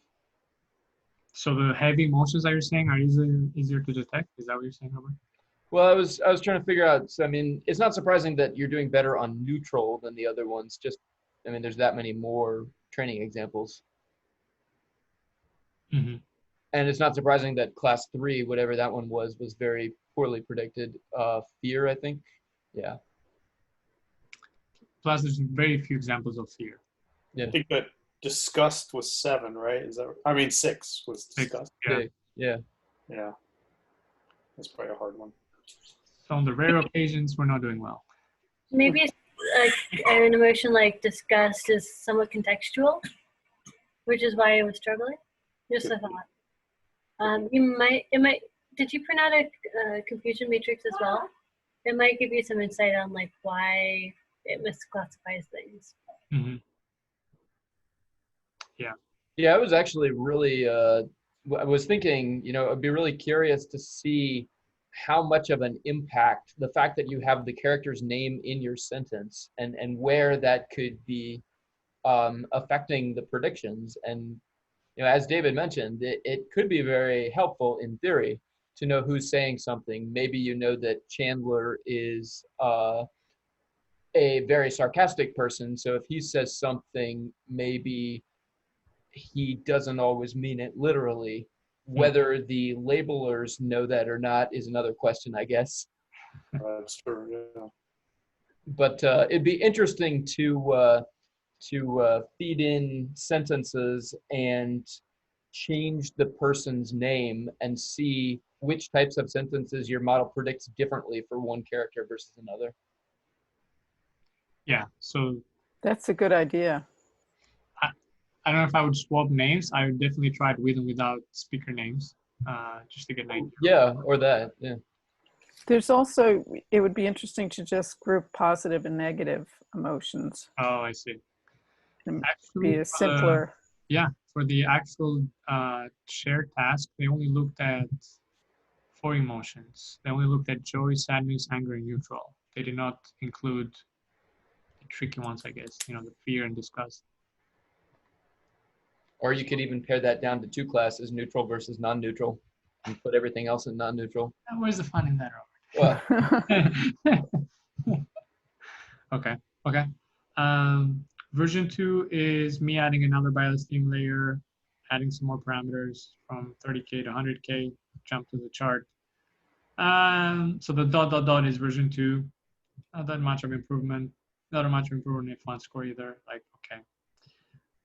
So the heavy emotions that you're saying are easier to detect? Is that what you're saying, Robert? Well, I was trying to figure out. I mean, it's not surprising that you're doing better on neutral than the other ones. Just, I mean, there's that many more training examples. Mm-hmm. And it's not surprising that class 3, whatever that one was very poorly predicted. Fear, I think. Yeah. Plus, there's very few examples of fear. Yeah. I think that disgust was 7, right? Is that? I mean, 6 was disgust. Yeah. Yeah. Yeah, that's probably a hard one. So on the rare occasions, we're not doing well. Maybe it's like an emotion like disgust is somewhat contextual, which is why I was struggling. Just a thought. Did you print out a confusion matrix as well? It might give you some insight on like why it misclassifies things. Mm-hmm. Yeah. Yeah, I was actually really, I was thinking, I'd be really curious to see how much of an impact the fact that you have the character's name in your sentence and where that could be affecting the predictions. And, as David mentioned, it could be very helpful in theory to know who's saying something. Maybe you know that Chandler is a very sarcastic person. So if he says something, maybe he doesn't always mean it literally. Whether the labelers know that or not is another question, I guess. That's true. Yeah. But it'd be interesting to feed in sentences and change the person's name and see which types of sentences your model predicts differently for one character versus another. Yeah. So That's a good idea. I don't know if I would swap names. I would definitely try it with and without speaker names, just to get an idea. Yeah, or that. Yeah. There's also, it would be interesting to just group positive and negative emotions. Oh, I see. And Actually, be a simpler. Yeah, for the actual shared task, they only looked at 4 emotions. They only looked at joy, sadness, anger, and neutral. They did not include the tricky ones, I guess, the fear and disgust. Or you could even pare that down to 2 classes, neutral versus non-neutral, and put everything else in non-neutral. Where's the fun in that, Robert? Well, Okay. Version 2 is me adding another bias theme layer, adding some more parameters from 30K to 100K, jump to the chart. So the ... is version 2. Not that much of improvement. Not much of improvement in font score either. Like, okay.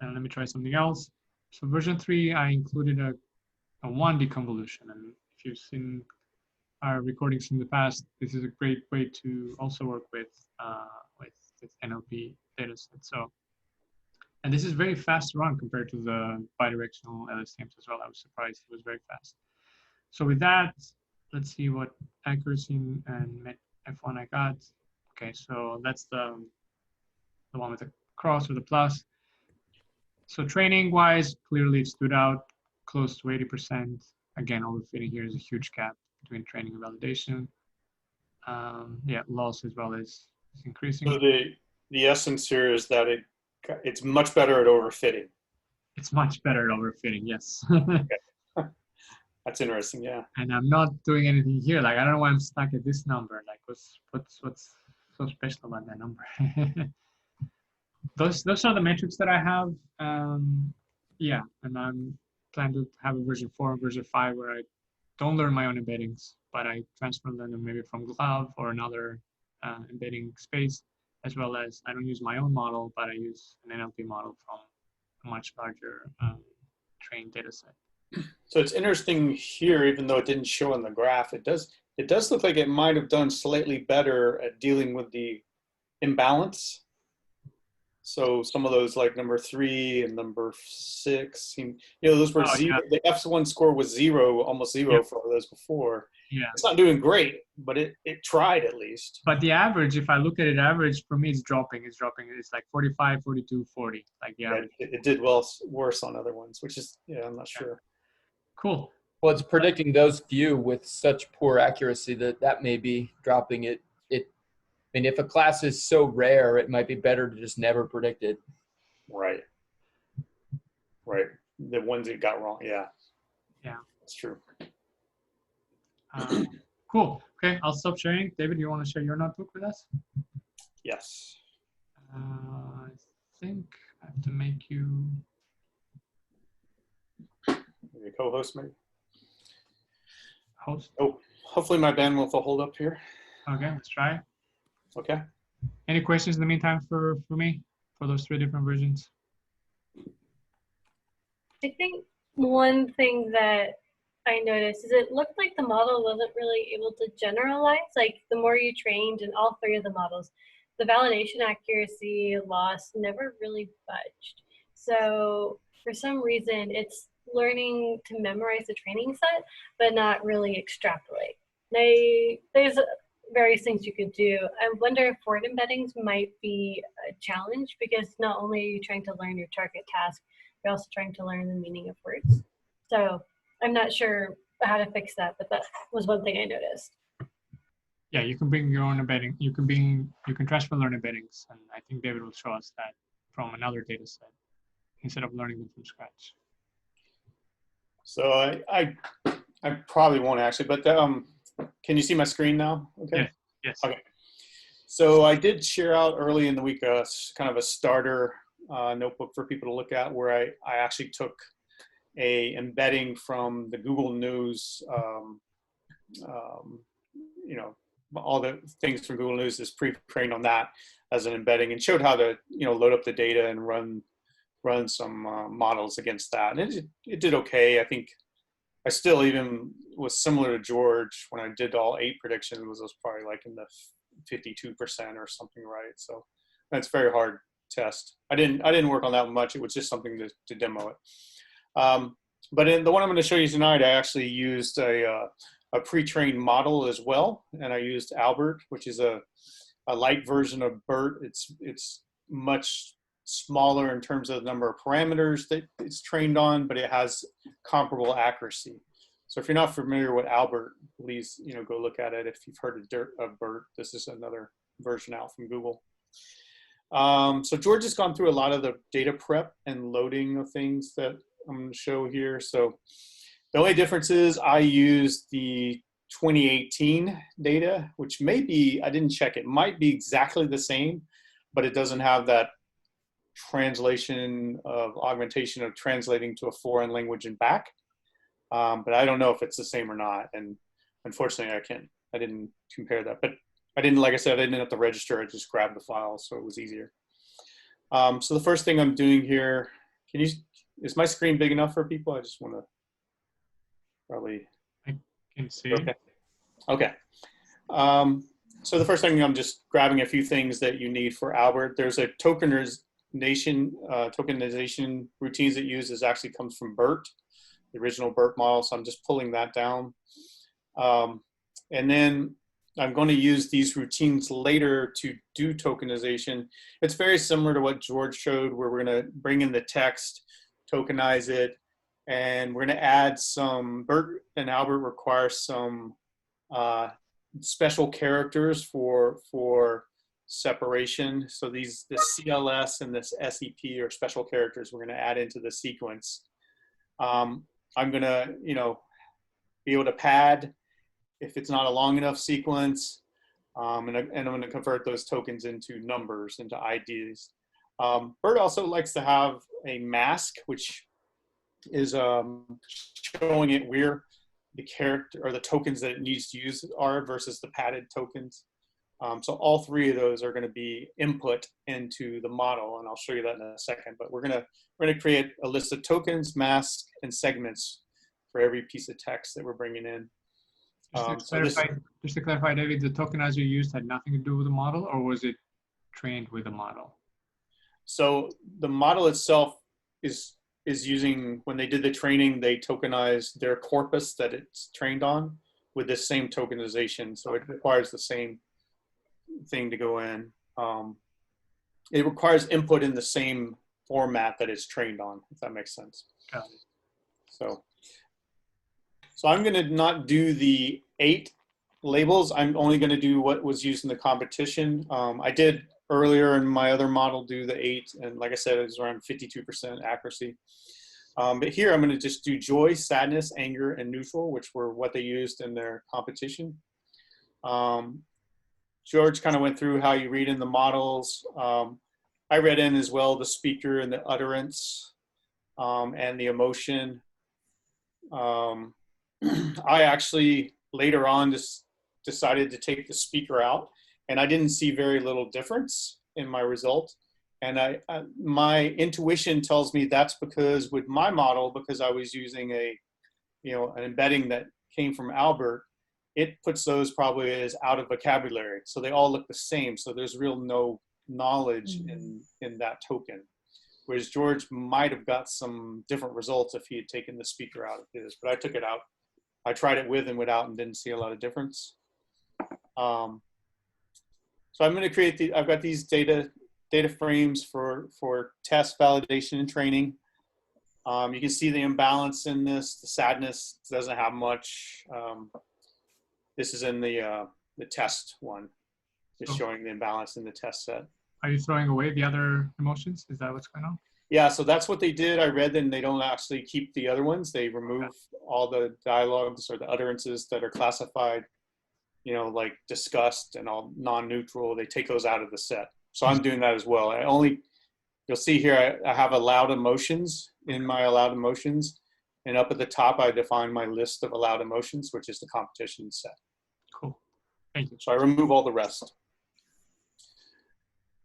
And let me try something else. So version 3, I included a 1 deconvolution. And if you've seen our recordings from the past, this is a great way to also work with NLP dataset. So, and this is very fast to run compared to the bidirectional LSTMs as well. I was surprised it was very fast. So with that, let's see what accuracy and F1 I got. Okay, so that's the one with the cross or the plus. So training wise, clearly it stood out close to 80%. Again, overfitting here is a huge gap between training and validation. Yeah, loss as well is increasing. So the essence here is that it's much better at overfitting. It's much better at overfitting, yes. That's interesting, yeah. And I'm not doing anything here. Like, I don't know why I'm stuck at this number. Like, what's so special about that number? Those are the metrics that I have. Yeah, and I'm planning to have a version 4 and version 5 where I don't learn my own embeddings, but I transfer them maybe from Glove or another embedding space, as well as I don't use my own model, but I use an NLP model from a much larger trained data set. So it's interesting here, even though it didn't show in the graph, it does look like it might have done slightly better at dealing with the imbalance. So some of those, like number 3 and number 6, those were 0. Yeah. The F1 score was 0, almost 0 for all those before. Yeah, it's not doing great, but it tried at least. But the average, if I look at it, average for me is dropping. It's dropping. It's like 45, 42, 40. Like the average. It did worse on other ones, which is I'm not sure. Cool. Well, it's predicting those few with such poor accuracy that may be dropping it. I mean, if a class is so rare, it might be better to just never predict it. Right. The ones it got wrong. Yeah. That's true. Cool. Okay, I'll stop sharing. David, you want to share your notebook with us? Yes. I think I have to make you. maybe a co-host maybe. Host. Oh, hopefully my bandwidth will hold up here. Okay, let's try. Okay. Any questions in the meantime for me for those 3 different versions? I think one thing that I noticed is it looked like the model wasn't really able to generalize. Like the more you trained in all 3 of the models, the validation accuracy loss never really budged. So for some reason, it's learning to memorize the training set, but not really extrapolate. There's various things you could do. I wonder if word embeddings might be a challenge because not only are you trying to learn your target task, you're also trying to learn the meaning of words. So I'm not sure how to fix that, but that was one thing I noticed. Yeah, you can bring your own embedding. You can transfer learn embeddings, and I think David will show us that from another data set instead of learning them from scratch. So I probably won't actually, but can you see my screen now? Okay. Yes. Okay. So I did share out early in the week kind of a starter notebook for people to look at, where I actually took a embedding from the Google News, you know, all the things from Google News is pre-trained on that as an embedding, and showed how to, you know, load up the data and run some models against that. And it did okay. I think I still even was similar to George when I did all 8 predictions, was probably like in the 52% or something, right? So that's very hard test. I didn't work on that much. It was just something to demo it. But in the one I'm going to show you tonight, I actually used a pre-trained model as well, and I used Albert, which is a light version of BERT. It's much smaller in terms of the number of parameters that it's trained on, but it has comparable accuracy. So if you're not familiar with Albert, please, you know, go look at it. If you've heard of BERT, this is another version out from Google. So George has gone through a lot of the data prep and loading of things that I'm going to show here. So the only difference is I used the 2018 data, which may be, I didn't check, it might be exactly the same, but it doesn't have that translation of augmentation of translating to a foreign language and back. But I don't know if it's the same or not. And unfortunately, I didn't compare that. But I didn't, like I said, I didn't have to register. I just grabbed the file, so it was easier. So the first thing I'm doing here, is my screen big enough for people? I just want to probably. I can see. Okay. So the first thing, I'm just grabbing a few things that you need for Albert. There's a tokenization routines it uses actually comes from BERT, the original BERT model. So I'm just pulling that down. And then I'm going to use these routines later to do tokenization. It's very similar to what George showed, where we're going to bring in the text, tokenize it, and we're going to add some, BERT and Albert require some special characters for separation. So the CLS and this SEP are special characters we're going to add into the sequence. I'm going to, you know, be able to pad if it's not a long enough sequence, and I'm going to convert those tokens into numbers, into IDs. BERT also likes to have a mask, which is showing it where the character or the tokens that it needs to use are versus the padded tokens. So all 3 of those are going to be input into the model, and I'll show you that in a second. But we're going to create a list of tokens, masks, and segments for every piece of text that we're bringing in. Just to clarify, David, the tokenizer you used had nothing to do with the model, or was it trained with the model? So the model itself is using, when they did the training, they tokenized their corpus that it's trained on with this same tokenization. So it requires the same thing to go in. It requires input in the same format that it's trained on, if that makes sense. Got it. So I'm going to not do the 8 labels. I'm only going to do what was used in the competition. I did earlier in my other model do the 8, and like I said, it was around 52% accuracy. But here I'm going to just do joy, sadness, anger, and neutral, which were what they used in their competition. George kind of went through how you read in the models. I read in as well the speaker and the utterance and the emotion. I actually later on just decided to take the speaker out, and I didn't see very little difference in my result. And my intuition tells me that's because with my model, because I was using an embedding that came from Albert, it puts those probably as out of vocabulary. So they all look the same. So there's no knowledge in that token. Whereas George might have got some different results if he had taken the speaker out of his, but I took it out. I tried it with and without and didn't see a lot of difference. So I'm going to create I've got these data frames for test, validation, and training. You can see the imbalance in this. The sadness doesn't have much. This is in the test one, just showing the imbalance in the test set. Are you throwing away the other emotions? Is that what's going on? Yeah, so that's what they did. I read them. They don't actually keep the other ones. They remove all the dialogues or the utterances that are classified, like disgust and all non-neutral. They take those out of the set. So I'm doing that as well. You'll see here, I have allowed emotions in my allowed emotions. And up at the top, I define my list of allowed emotions, which is the competition set. Cool. Thank you. So I remove all the rest.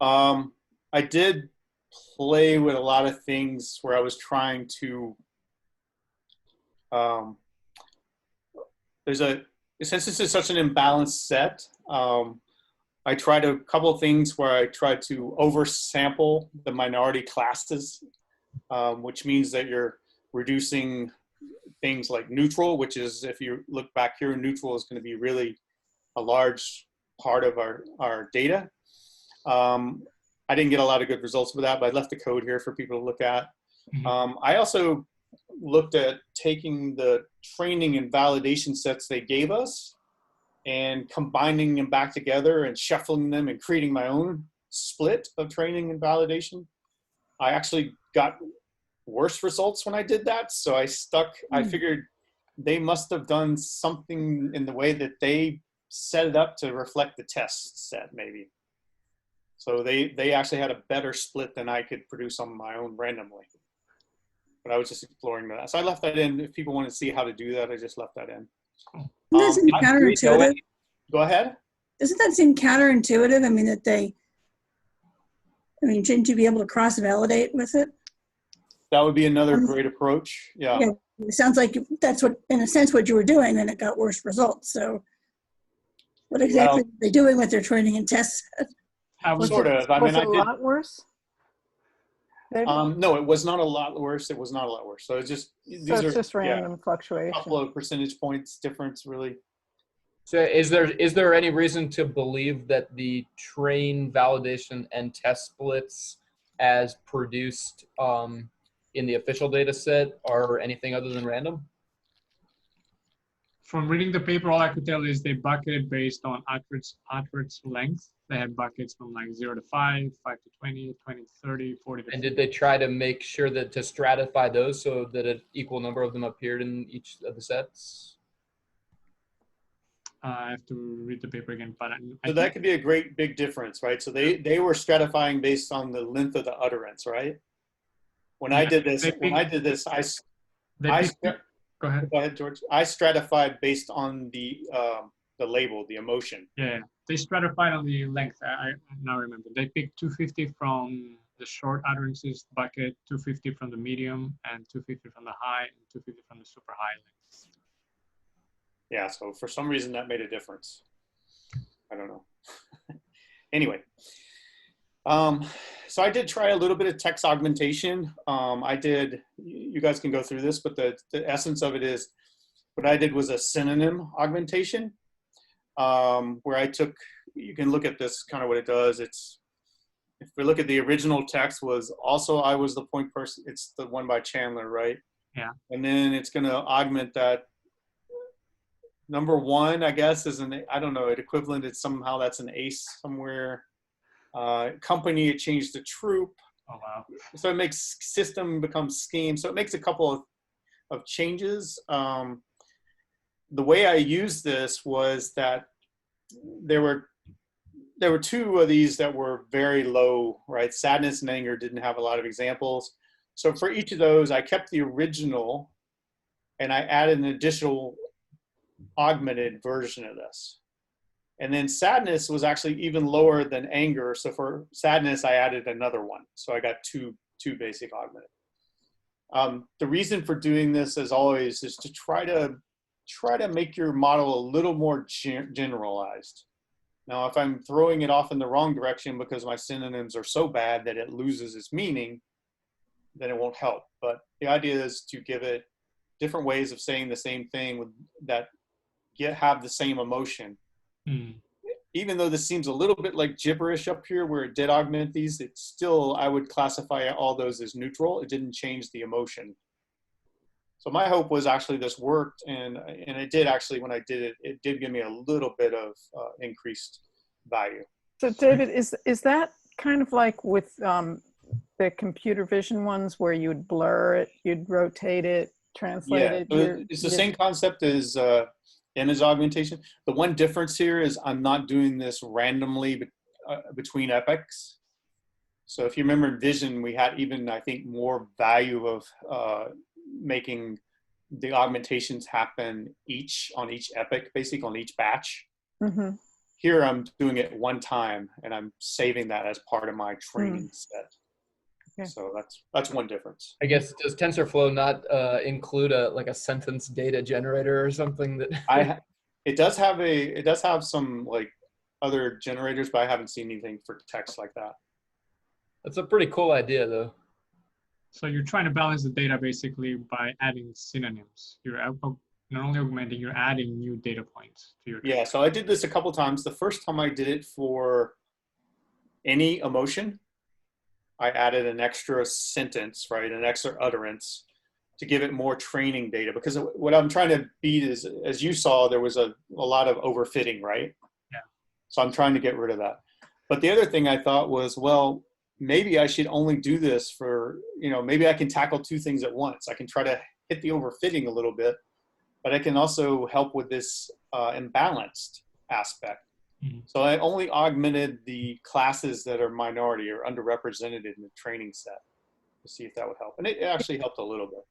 I did play with a lot of things where I was trying to, since this is such an imbalanced set, I tried a couple of things where I tried to oversample the minority classes, which means that you're reducing things like neutral, which is, if you look back here, neutral is going to be really a large part of our data. I didn't get a lot of good results with that, but I left the code here for people to look at. I also looked at taking the training and validation sets they gave us and combining them back together and shuffling them and creating my own split of training and validation. I actually got worse results when I did that. So I figured they must have done something in the way that they set it up to reflect the test set, maybe. So they actually had a better split than I could produce on my own randomly. But I was just exploring that. So I left that in. If people want to see how to do that, I just left that in. Doesn't seem counterintuitive? Go ahead. Doesn't that seem counterintuitive? I mean, shouldn't you be able to cross-validate with it? That would be another great approach. Yeah. It sounds like that's what, in a sense, what you were doing, and it got worse results. So what exactly are they doing with their training and tests? Sort of. I mean, was it a lot worse? No, it was not a lot worse. It was not a lot worse. So it's just just random fluctuation. A couple of percentage points difference, really. So is there any reason to believe that the train, validation, and test splits as produced in the official data set are anything other than random? From reading the paper, all I could tell is they bucketed based on outwards length. They had buckets from like 0 to 5, 5 to 20, 20 to 30, 40 to 50. And did they try to make sure that to stratify those so that an equal number of them appeared in each of the sets? I have to read the paper again, but so that could be a great big difference, right? So they were stratifying based on the length of the utterance, right? When I did this, Go ahead. Go ahead, George. I stratified based on the label, the emotion. Yeah, they stratified on the length. I now remember. They picked 250 from the short utterances bucket, 250 from the medium, and 250 from the high, and 250 from the super high length. Yeah, so for some reason that made a difference. I don't know. Anyway, so I did try a little bit of text augmentation. You guys can go through this, but the essence of it is, what I did was a synonym augmentation, where I took, you can look at this, kind of what it does. It's, if we look at the original text was also I was the point person, it's the one by Chandler, right? Yeah. And then it's going to augment that. Number one, I guess, is I don't know, it equivalent, it's somehow that's an ace somewhere. Company, it changed to troop. Oh, wow. So it makes system becomes scheme. So it makes a couple of changes. The way I used this was that there were two of these that were very low, right? Sadness and anger didn't have a lot of examples. So for each of those, I kept the original and I added an additional augmented version of this. And then sadness was actually even lower than anger. So for sadness, I added another one. So I got two basic augmented. The reason for doing this, as always, is to try to make your model a little more generalized. Now, if I'm throwing it off in the wrong direction because my synonyms are so bad that it loses its meaning, then it won't help. But the idea is to give it different ways of saying the same thing that have the same emotion. Even though this seems a little bit like gibberish up here where it did augment these, it's still, I would classify all those as neutral. It didn't change the emotion. So my hope was actually this worked, and it did actually, when I did it, it did give me a little bit of increased value. So David, is that kind of like with the computer vision ones where you'd blur it, you'd rotate it, translate it? It's the same concept as image augmentation. The one difference here is I'm not doing this randomly between epochs. So if you remember in Vision, we had even, I think, more value of making the augmentations happen on each epoch, basically on each batch. Mm-hmm. Here I'm doing it one time, and I'm saving that as part of my training set. Okay. So that's one difference. I guess, does TensorFlow not include like a sentence data generator or something that? It does have some like other generators, but I haven't seen anything for text like that. That's a pretty cool idea, though. So you're trying to balance the data basically by adding synonyms. You're not only augmenting, you're adding new data points to your data. Yeah, so I did this a couple times. The first time I did it for any emotion, I added an extra sentence, right, an extra utterance to give it more training data. Because what I'm trying to beat is, as you saw, there was a lot of overfitting, right? Yeah. So I'm trying to get rid of that. But the other thing I thought was, well, maybe I should only do this for, maybe I can tackle two things at once. I can try to hit the overfitting a little bit, but I can also help with this imbalanced aspect. Mm-hmm. So I only augmented the classes that are minority or underrepresented in the training set to see if that would help. And it actually helped a little bit.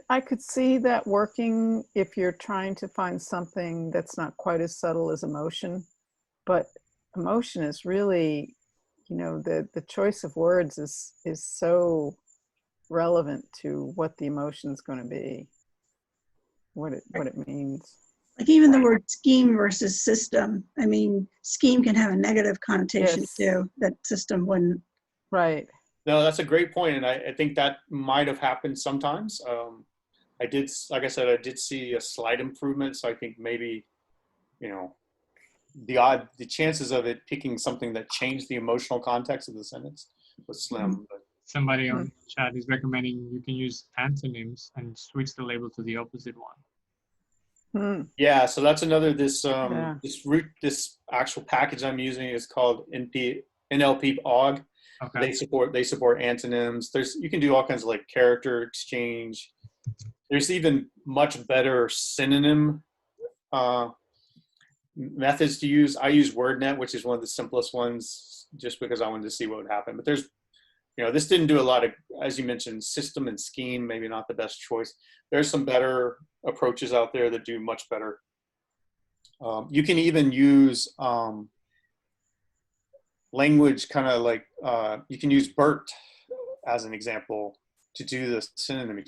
I could see that working if you're trying to find something that's not quite as subtle as emotion, but emotion is really, the choice of words is so relevant to what the emotion is going to be, what it means. Like even the word scheme versus system. I mean, scheme can have a negative connotation too, that system wouldn't. Right. No, that's a great point. And I think that might have happened sometimes. Like I said, I did see a slight improvement. So I think maybe, the chances of it picking something that changed the emotional context of the sentence was slim. But. Somebody on chat is recommending you can use antonyms and switch the label to the opposite one. Yeah, so that's another, this actual package I'm using is called NLP Aug. Okay. They support antonyms. You can do all kinds of like character exchange. There's even much better synonym methods to use. I use WordNet, which is one of the simplest ones, just because I wanted to see what would happen. But there's, this didn't do a lot of, as you mentioned, system and scheme, maybe not the best choice. There's some better approaches out there that do much better. You can even use language kind of like, you can use BERT as an example to do the synonym.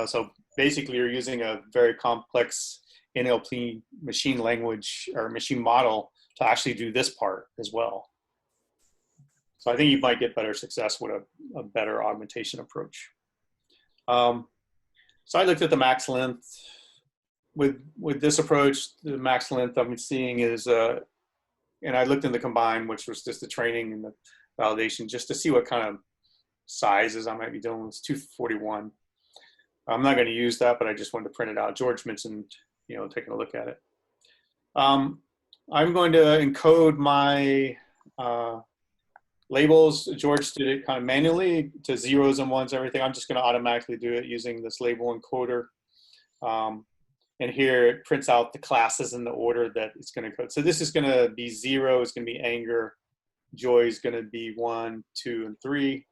So basically you're using a very complex NLP machine language or machine model to actually do this part as well. So I think you might get better success with a better augmentation approach. So I looked at the max length. With this approach, the max length I'm seeing is, and I looked in the combine, which was just the training and the validation, just to see what kind of sizes I might be doing. It's 241. I'm not going to use that, but I just wanted to print it out. George mentioned, taking a look at it. I'm going to encode my labels. George did it kind of manually to zeros and ones, everything. I'm just going to automatically do it using this label encoder. And here it prints out the classes in the order that it's going to code. So this is going to be 0, it's going to be anger. Joy is going to be 1, 2, and 3.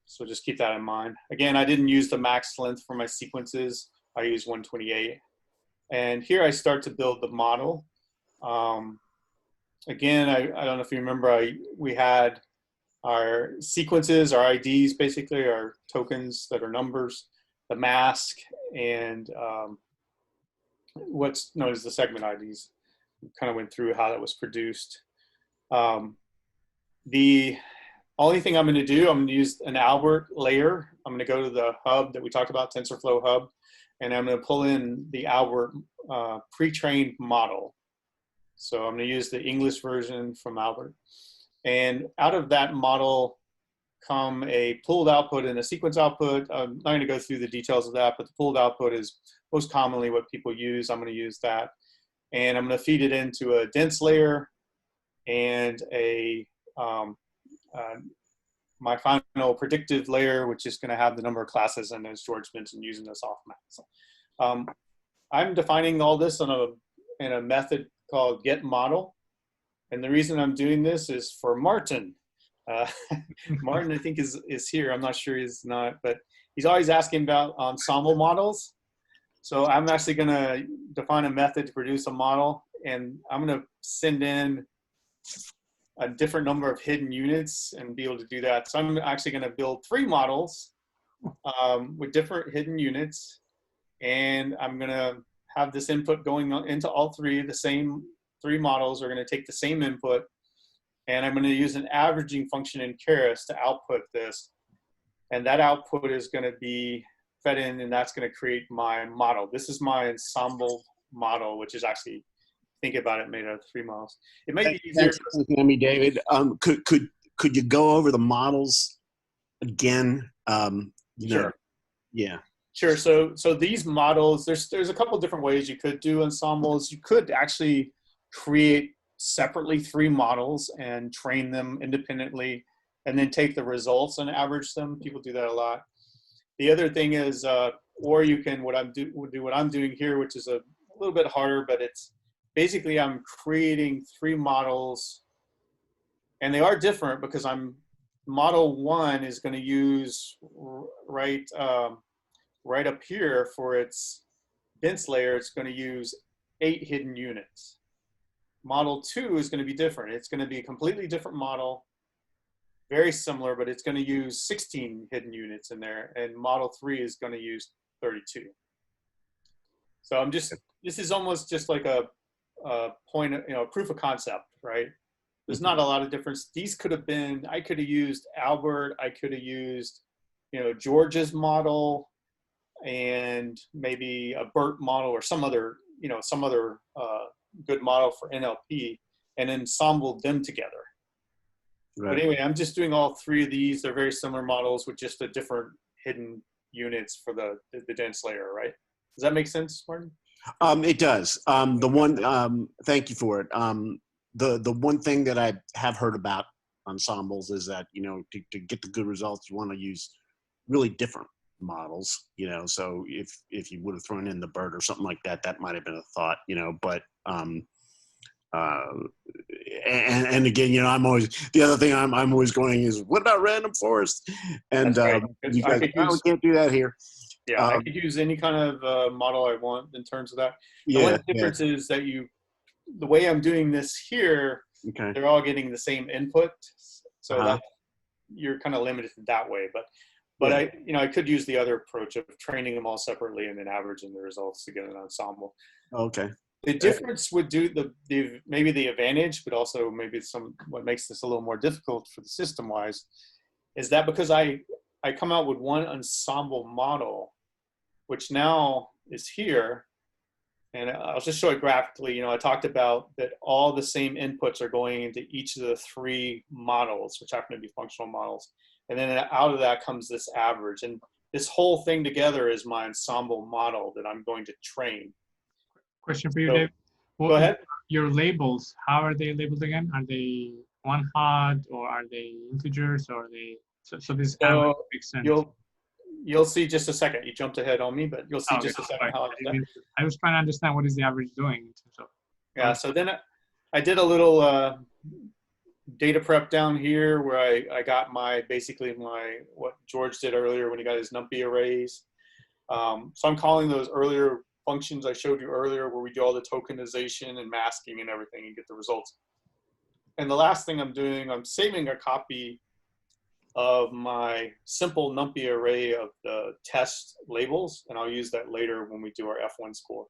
So just keep that in mind. Again, I didn't use the max length for my sequences. I used 128. And here I start to build the model. Again, I don't know if you remember, we had our sequences, our IDs, basically our tokens that are numbers, the mask, and what's known as the segment IDs. We kind of went through how that was produced. The only thing I'm going to do, I'm going to use an Albert layer. I'm going to go to the hub that we talked about, TensorFlow hub, and I'm going to pull in the Albert pre-trained model. So I'm going to use the English version from Albert. And out of that model come a pulled output and a sequence output. I'm not going to go through the details of that, but the pulled output is most commonly what people use. I'm going to use that. And I'm going to feed it into a dense layer and my final predictive layer, which is going to have the number of classes, and as George mentioned, using the softmax. I'm defining all this in a method called getModel. And the reason I'm doing this is for Martin. Martin, I think, is here. I'm not sure he's not, but he's always asking about ensemble models. So I'm actually going to define a method to produce a model, and I'm going to send in a different number of hidden units and be able to do that. So I'm actually going to build 3 models with different hidden units, and I'm going to have this input going into all 3. The same 3 models are going to take the same input, and I'm going to use an averaging function in Keras to output this, and that output is going to be fed in, and that's going to create my model. This is my ensemble model, which is actually, think about it, made out of 3 models. It might be easier. Thanks for thinking of me, David. Could you go over the models again? Sure. Yeah. Sure. So these models, there's a couple different ways you could do ensembles. You could actually create separately 3 models and train them independently, and then take the results and average them. People do that a lot. The other thing is, or you can what I'm doing here, which is a little bit harder, but it's basically I'm creating 3 models, and they are different because model 1 is going to use right up here for its dense layer. It's going to use 8 hidden units. Model 2 is going to be different. It's going to be a completely different model, very similar, but it's going to use 16 hidden units in there, and model 3 is going to use 32. So this is almost just like a point, proof of concept, right? There's not a lot of difference. These could have been, I could have used Albert, I could have used, George's model, and maybe a BERT model or some other good model for NLP, and ensembled them together. Right. But anyway, I'm just doing all 3 of these. They're very similar models with just a different hidden units for the dense layer, right? Does that make sense, Martin? It does. Thank you for it. The one thing that I have heard about ensembles is that, to get the good results, you want to use really different models, so if you would have thrown in the BERT or something like that, that might have been a thought, but and again, the other thing I'm always going is, what about random forest? And you guys, we can't do that here. Yeah, I could use any kind of model I want in terms of that. The one difference is that the way I'm doing this here, they're all getting the same input, so that you're kind of limited that way. But I could use the other approach of training them all separately and then averaging the results to get an ensemble. Okay. The difference would do maybe the advantage, but also maybe what makes this a little more difficult for the system wise, is that because I come out with one ensemble model, which now is here, and I'll just show it graphically. I talked about that all the same inputs are going into each of the 3 models, which happen to be functional models. And then out of that comes this average. And this whole thing together is my ensemble model that I'm going to train. Question for you, Dave. Go ahead. Your labels, how are they labeled again? Are they one hot, or are they integers, or are they... So this average makes sense. You'll see just a second. You jumped ahead on me, but you'll see just a second how it's done. I was trying to understand what is the average doing in terms of... Yeah, so then I did a little data prep down here where I got basically what George did earlier when he got his NumPy arrays. So I'm calling those earlier functions I showed you earlier where we do all the tokenization and masking and everything and get the results. And the last thing I'm doing, I'm saving a copy of my simple NumPy array of the test labels, and I'll use that later when we do our F1 score.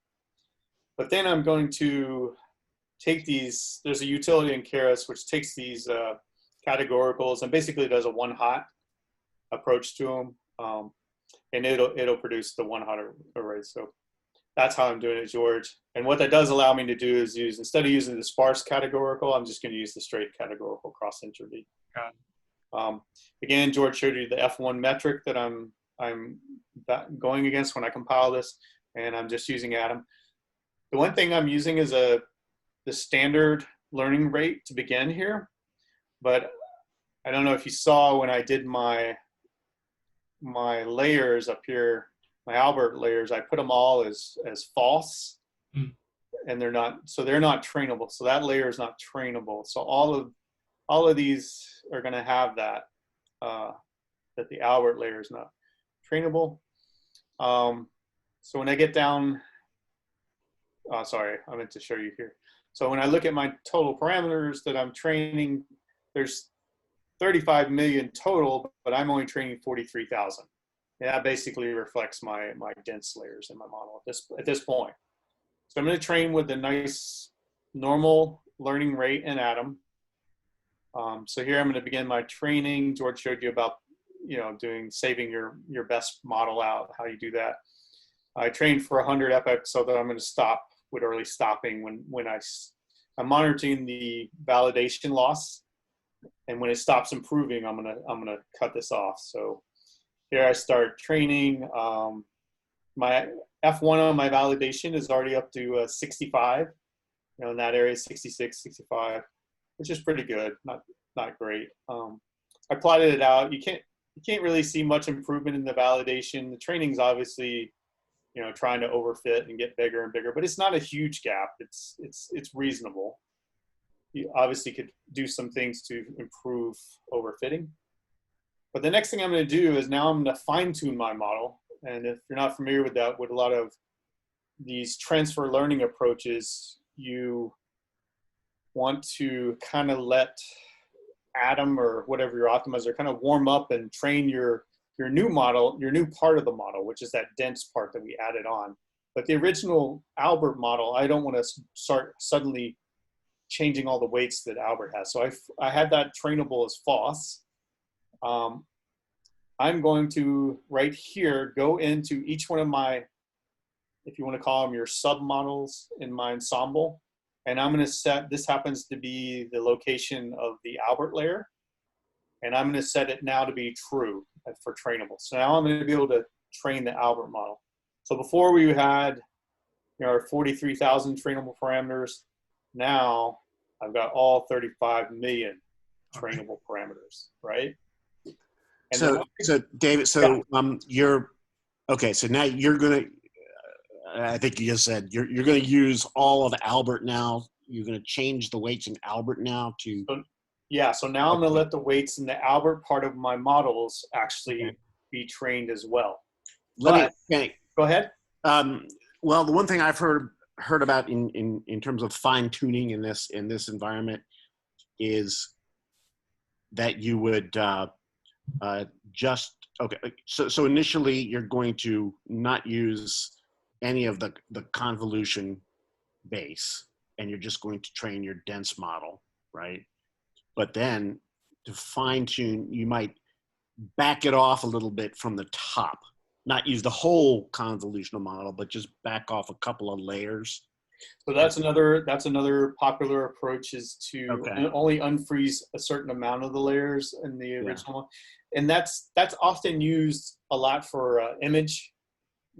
But then I'm going to take these, there's a utility in Keras which takes these categoricals and basically does a one-hot approach to them, and it'll produce the one-hot array. So that's how I'm doing it, George. And what that does allow me to do is instead of using the sparse categorical, I'm just going to use the straight categorical cross-entropy. Again, George showed you the F1 metric that I'm going against when I compile this, and I'm just using Atom. The one thing I'm using is the standard learning rate to begin here, but I don't know if you saw when I did my layers up here, my Albert layers, I put them all as false, and they're not trainable. So that layer is not trainable. So all of these are going to have that the Albert layer is not trainable. So when I get down, sorry, I meant to show you here. So when I look at my total parameters that I'm training, there's 35 million total, but I'm only training 43,000. And that basically reflects my dense layers in my model at this point. So I'm going to train with a nice normal learning rate in Atom. So here I'm going to begin my training. George showed you about saving your best model out, how you do that. I trained for 100 epochs, so that I'm going to stop with early stopping when I'm monitoring the validation loss, and when it stops improving, I'm gonna cut this off. So here I start training. My F1 on my validation is already up to 65. In that area, 66, 65, which is pretty good, not great. I plotted it out. You can't really see much improvement in the validation. The training's obviously trying to overfit and get bigger and bigger, but it's not a huge gap. It's reasonable. You obviously could do some things to improve overfitting. But the next thing I'm going to do is now I'm going to fine tune my model. And if you're not familiar with that, with a lot of these transfer learning approaches, you want to kind of let Atom or whatever your optimizer kind of warm up and train your new model, your new part of the model, which is that dense part that we added on. But the original Albert model, I don't want to start suddenly changing all the weights that Albert has. So I had that trainable as false. I'm going to, right here, go into each one of my, if you want to call them your sub-models in my ensemble, and I'm going to set, this happens to be the location of the Albert layer, and I'm going to set it now to be true for trainable. So now I'm going to be able to train the Albert model. So before we had our 43,000 trainable parameters. Now I've got all 35 million trainable parameters, right? And so David, you're okay. So now you're gonna. I think you just said you're going to use all of Albert now. You're going to change the weights in Albert now to. Yeah. So now I'm going to let the weights in the Albert part of my models actually be trained as well. Go ahead. Well, the one thing I've heard about in terms of fine tuning in this environment is that you would So initially you're going to not use any of the convolution base, and you're just going to train your dense model, right? But then to fine tune, you might back it off a little bit from the top. Not use the whole convolutional model, but just back off a couple of layers. So that's another popular approach, is to only unfreeze a certain amount of the layers in the original one. And that's often used a lot for image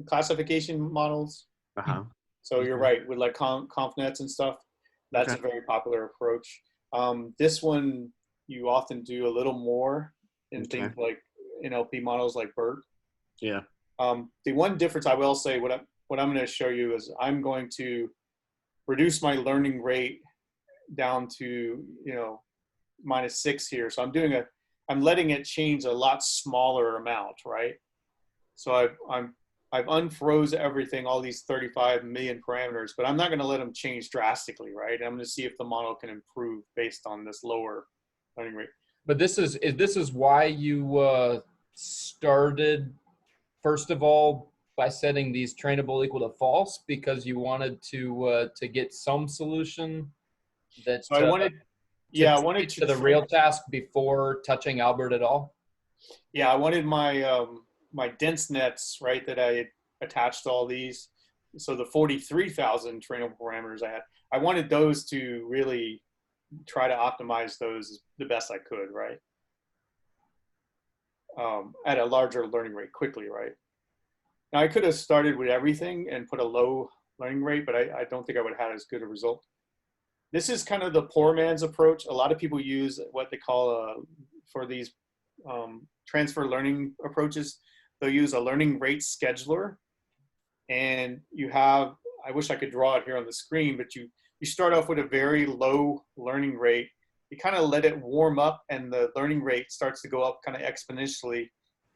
classification models. So you're right, with like ConfNets and stuff, that's a very popular approach. This one, you often do a little more in things like NLP models like BERT. Yeah. The one difference I will say, what I'm going to show you is I'm going to reduce my learning rate down to minus 6 here. So I'm letting it change a lot smaller amount, right? So I've unfroze everything, all these 35 million parameters, but I'm not going to let them change drastically, right? I'm going to see if the model can improve based on this lower learning rate. But this is why you started, first of all, by setting these trainable equal to false, because you wanted to get some solution that So I wanted, I wanted to the real task before touching Albert at all. Yeah, I wanted my my dense nets, right, that I had attached to all these. So the 43,000 trainable parameters I wanted those to really try to optimize those the best I could, right? At a larger learning rate quickly, right? Now I could have started with everything and put a low learning rate, but I don't think I would have had as good a result. This is kind of the poor man's approach. A lot of people use what they call for these transfer learning approaches, they'll use a learning rate scheduler. And you have, I wish I could draw it here on the screen, but you start off with a very low learning rate. You kind of let it warm up and the learning rate starts to go up kind of exponentially.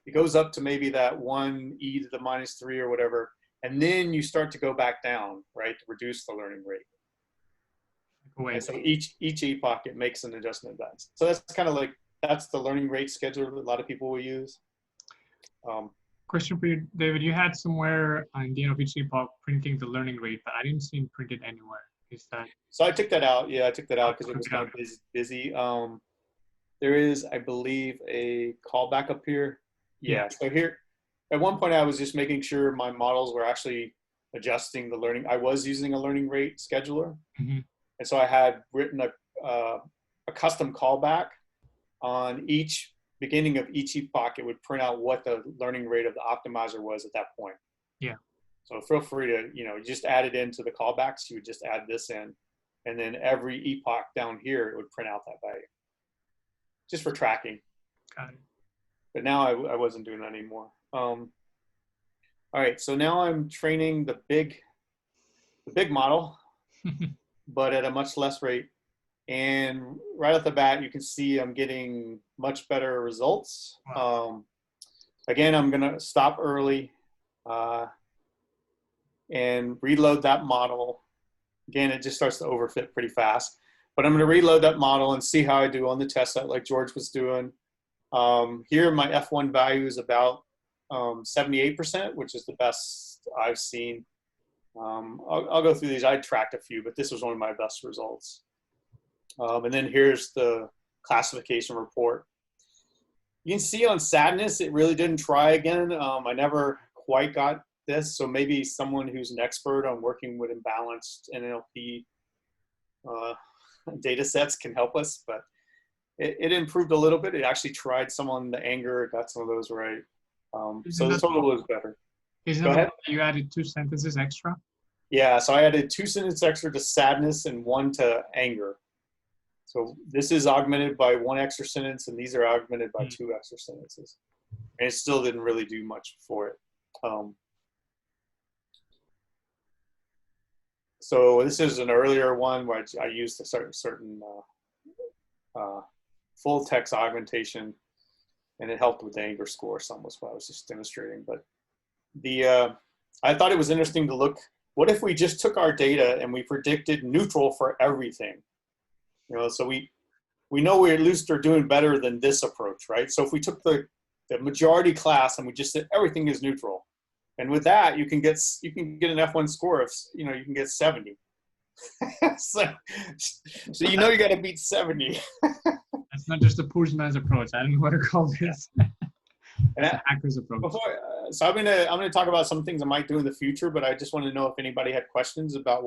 It goes up to maybe that 1e to the minus 3 or whatever. And then you start to go back down, right, to reduce the learning rate. And so each epoch, it makes an adjustment of that. So that's kind of like, that's the learning rate scheduler that a lot of people will use. Question for you, David. You had somewhere in the end of each epoch printing the learning rate, but I didn't see it printed anywhere. Is that? So I took that out. Yeah, I took that out because it was kind of busy. There is, I believe, a callback up here. Yeah. So here, at one point, I was just making sure my models were actually adjusting the learning. I was using a learning rate scheduler, and so I had written a custom callback on each beginning of each epoch. It would print out what the learning rate of the optimizer was at that point. Yeah. So feel free to, just add it into the callbacks. You would just add this in, and then every epoch down here, it would print out that value, just for tracking. Got it. But now I wasn't doing that anymore. All right, so now I'm training the big model, but at a much less rate. And right off the bat, you can see I'm getting much better results. Wow. Again, I'm gonna stop early and reload that model. Again, it just starts to overfit pretty fast. But I'm gonna reload that model and see how I do on the test set like George was doing. Here, my F1 value is about 78%, which is the best I've seen. I'll go through these. I tracked a few, but this was one of my best results. And then here's the classification report. You can see on sadness, it really didn't try again. I never quite got this. So maybe someone who's an expert on working with imbalanced NLP data sets can help us, but it improved a little bit. It actually tried some on the anger, got some of those right. So the total was better. Go ahead. You added 2 sentences extra? Yeah, so I added 2 sentences extra to sadness and 1 to anger. So this is augmented by 1 extra sentence, and these are augmented by 2 extra sentences. And it still didn't really do much for it. So this is an earlier one where I used a certain full text augmentation, and it helped with the anger score. Some was what I was just demonstrating. But I thought it was interesting to look, what if we just took our data and we predicted neutral for everything? So we know we at least are doing better than this approach, right? So if we took the majority class and we just said everything is neutral, and with that you can get an F1 score of you can get 70. so you got to beat 70. That's not just a poor man's approach. I don't know what to call this. That's a hacker's approach. So I'm gonna talk about some things I might do in the future, but I just want to know if anybody had questions about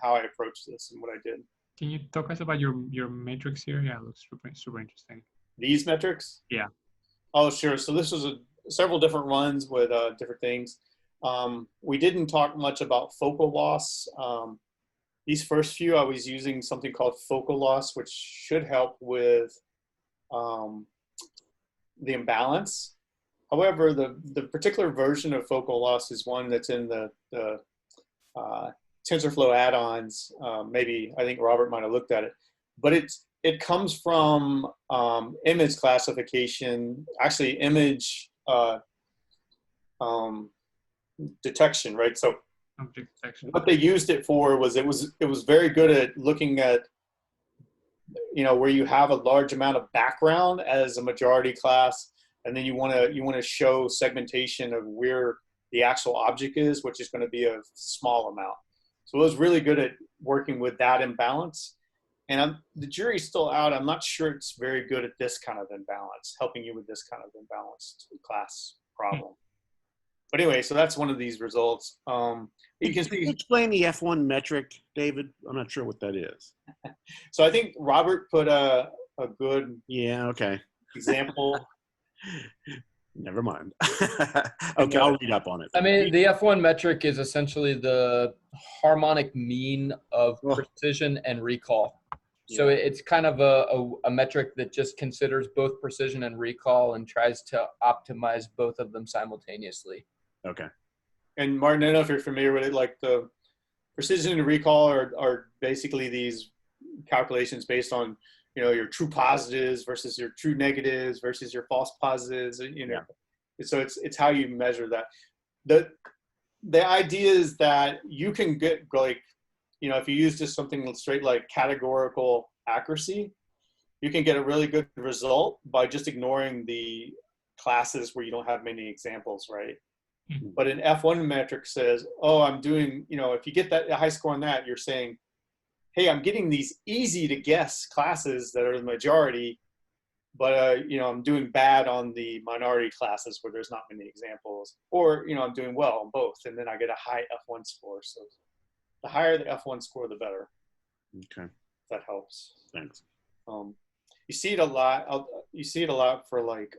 how I approached this and what I did. Can you talk us about your matrix here? Yeah, it looks super interesting. These metrics? Yeah. Oh, sure. So this was several different runs with different things. We didn't talk much about focal loss. These first few, I was using something called focal loss, which should help with the imbalance. However, the particular version of focal loss is one that's in the TensorFlow add-ons. Maybe I think Robert might have looked at it, but it comes from image classification, actually image detection, right? So Object detection. what they used it for was it was very good at looking at, you know, where you have a large amount of background as a majority class, and then you want to show segmentation of where the actual object is, which is going to be a small amount. So it was really good at working with that imbalance. And the jury's still out. I'm not sure it's very good at this kind of imbalance, helping you with this kind of imbalanced class problem. But anyway, so that's one of these results. You can see. Explain the F1 metric, David. I'm not sure what that is. So I think Robert put a good okay example. Never mind. Okay, I'll read up on it. I mean, the F1 metric is essentially the harmonic mean of precision and recall. So it's kind of a metric that just considers both precision and recall and tries to optimize both of them simultaneously. Okay. And Martin, I don't know if you're familiar with it, like the precision and recall are basically these calculations based on, you know, your true positives versus your true negatives versus your false positives, you know. Yeah. So it's how you measure that. The idea is that you can get, like, you know, if you use just something straight like categorical accuracy, you can get a really good result by just ignoring the classes where you don't have many examples, right? Mm-hmm. But an F1 metric says, oh, I'm doing, you know, if you get that a high score on that, you're saying, hey, I'm getting these easy to guess classes that are the majority, but, you know, I'm doing bad on the minority classes where there's not many examples, or, you know, I'm doing well on both. And then I get a high F1 score. So the higher the F1 score, the better. Okay. That helps. Thanks. You see it a lot. You see it a lot for like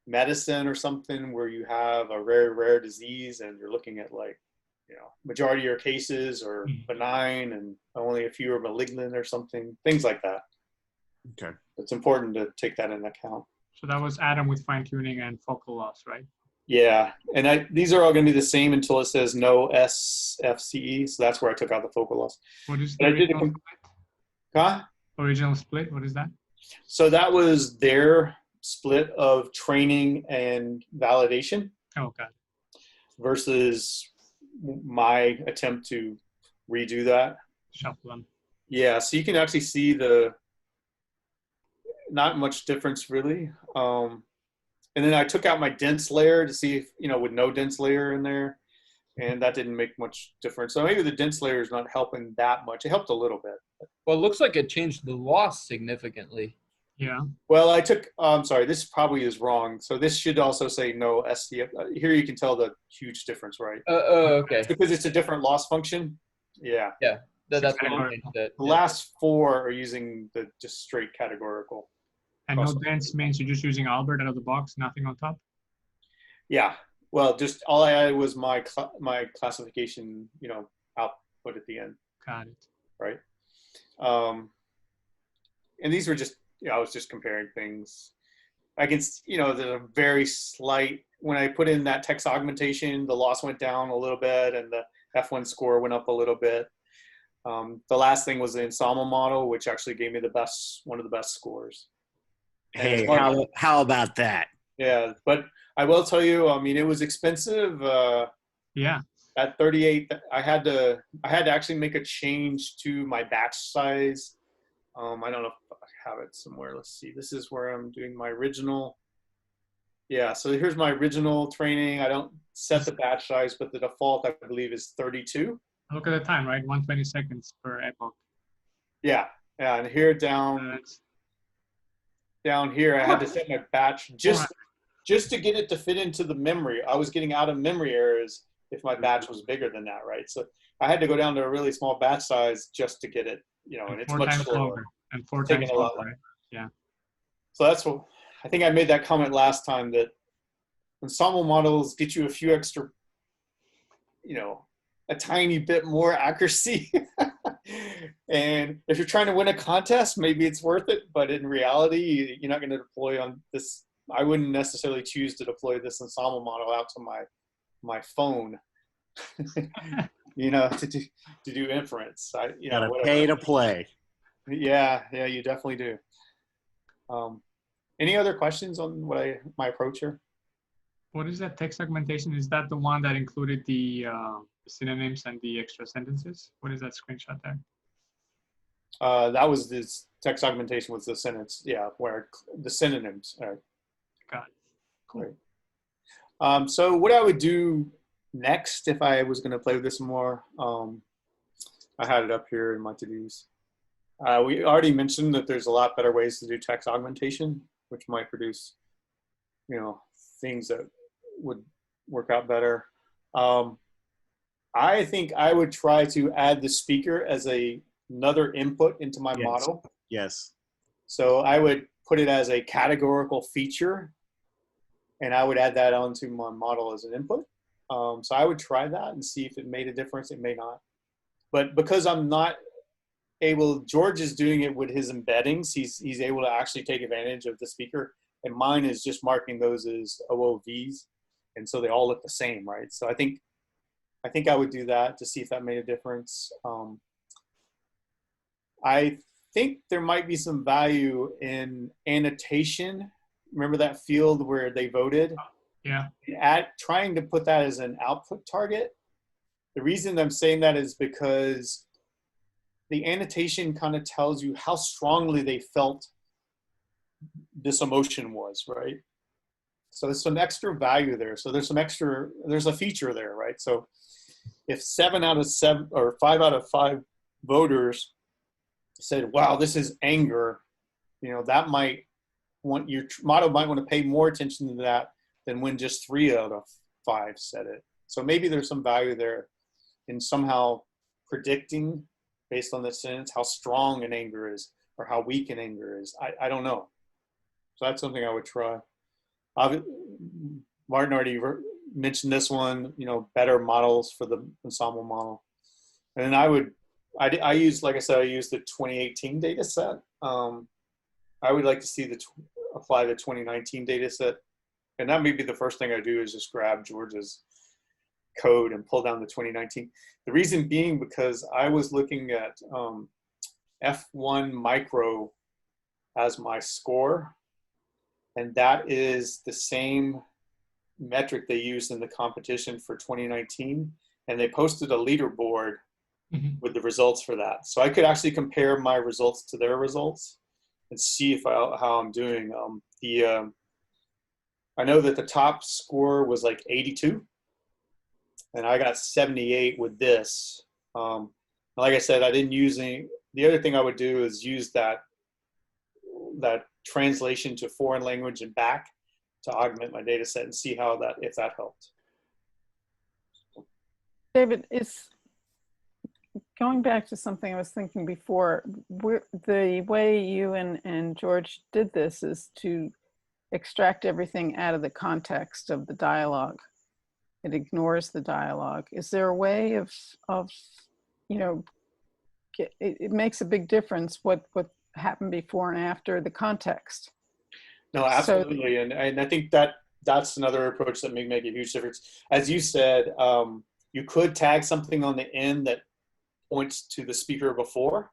medicine or something where you have a rare disease and you're looking at, like, you know, majority of your cases are benign and only a few are malignant or something, things like that. Okay. It's important to take that into account. So that was Adam with fine tuning and focal loss, right? Yeah, and these are all going to be the same until it says no SFCE. So that's where I took out the focal loss. What is the original split? Huh? Original split, what is that? So that was their split of training and validation. Oh, okay. Versus my attempt to redo that. Shuffle them. Yeah, so you can actually see not much difference really. And then I took out my dense layer to see if, you know, with no dense layer in there, and that didn't make much difference. So maybe the dense layer is not helping that much. It helped a little bit. Well, it looks like it changed the loss significantly. Yeah. Well, I took, I'm sorry, this probably is wrong. So this should also say no SDF. Here you can tell the huge difference, right? Okay. Because it's a different loss function. Yeah. Yeah, that's what I changed it. The last four are using the just straight categorical. And no dense means you're just using Albert out of the box, nothing on top? Yeah. Well, just all I added was my classification, you know, output at the end. Got it. Right. And these were just, you know, I was just comparing things. I can, you know, there's a very slight, when I put in that text augmentation, the loss went down a little bit and the F1 score went up a little bit. The last thing was the ensemble model, which actually gave me one of the best scores. Hey, how about that? Yeah, but I will tell you, I mean, it was expensive. Yeah. At 38, I had to actually make a change to my batch size. I don't know if I have it somewhere. Let's see. This is where I'm doing my original. Yeah, so here's my original training. I don't set the batch size, but the default, I believe, is 32. Look at the time, right? 120 seconds per epoch. Yeah, and here down here, I had to set my batch just to get it to fit into the memory. I was getting out of memory errors if my batch was bigger than that, right? So I had to go down to a really small batch size just to get it, you know, and it's much slower. And 4 times slower, right? Yeah. So that's what, I think I made that comment last time, that ensemble models get you a few extra, you know, a tiny bit more accuracy. And if you're trying to win a contest, maybe it's worth it. But in reality, you're not going to deploy on this. I wouldn't necessarily choose to deploy this ensemble model out to my phone, you know, to do inference. Gotta pay to play. Yeah, you definitely do. Any other questions on my approach here? What is that text augmentation? Is that the one that included the synonyms and the extra sentences? What is that screenshot there? That was this text augmentation was the sentence, yeah, where the synonyms. Got it. Cool. Right. So what I would do next if I was going to play with this more, I had it up here in my to-dos. We already mentioned that there's a lot better ways to do text augmentation, which might produce, things that would work out better. I think I would try to add the speaker as another input into my model. Yes. So I would put it as a categorical feature, and I would add that onto my model as an input. So I would try that and see if it made a difference. It may not. But because I'm not able, George is doing it with his embeddings. He's able to actually take advantage of the speaker. And mine is just marking those as OOVs. And so they all look the same, right? So I think I would do that to see if that made a difference. I think there might be some value in annotation. Remember that field where they voted? Yeah. Trying to put that as an output target. The reason I'm saying that is because the annotation kind of tells you how strongly they felt this emotion was, right? So there's some extra value there. So there's a feature there, right? So if 5 out of 5 voters said, wow, this is anger, that might your model might want to pay more attention to that than when just 3 out of 5 said it. So maybe there's some value there in somehow predicting based on the sentence how strong an anger is or how weak an anger is. I don't know. So that's something I would try. Martin already mentioned this one, better models for the ensemble model. And then I use, like I said, I use the 2018 data set. I would like to see apply the 2019 data set. And that may be the first thing I do is just grab George's code and pull down the 2019. The reason being because I was looking at F1 micro as my score. And that is the same metric they used in the competition for 2019. And they posted a leaderboard with the results for that. So I could actually compare my results to their results and see how I'm doing. I know that the top score was like 82, and I got 78 with this. Like I said, I didn't use any. The other thing I would do is use that translation to foreign language and back to augment my data set and see if that helped. David, is going back to something I was thinking before, the way you and George did this is to extract everything out of the context of the dialogue. It ignores the dialogue. Is there a way of it makes a big difference what happened before and after the context? No, absolutely. So, and I think that's another approach that may make a huge difference. As you said, you could tag something on the end that points to the speaker before,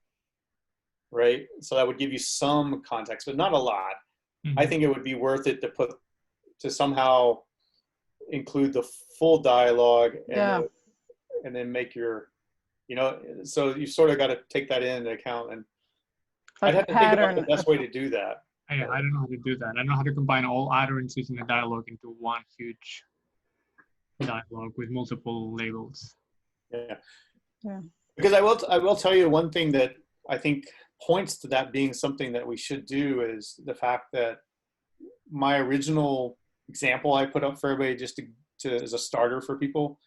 right? So that would give you some context, but not a lot. Mm-hmm. I think it would be worth it to somehow include the full dialogue and then make your, so you sort of got to take that into account. And I'd have to think about the best way to do that. Yeah, I don't know how to do that. I don't know how to combine all utterances in a dialogue into one huge dialogue with multiple labels. Yeah. Because I will tell you one thing that I think points to that being something that we should do is the fact that my original example I put up for everybody just to as a starter for people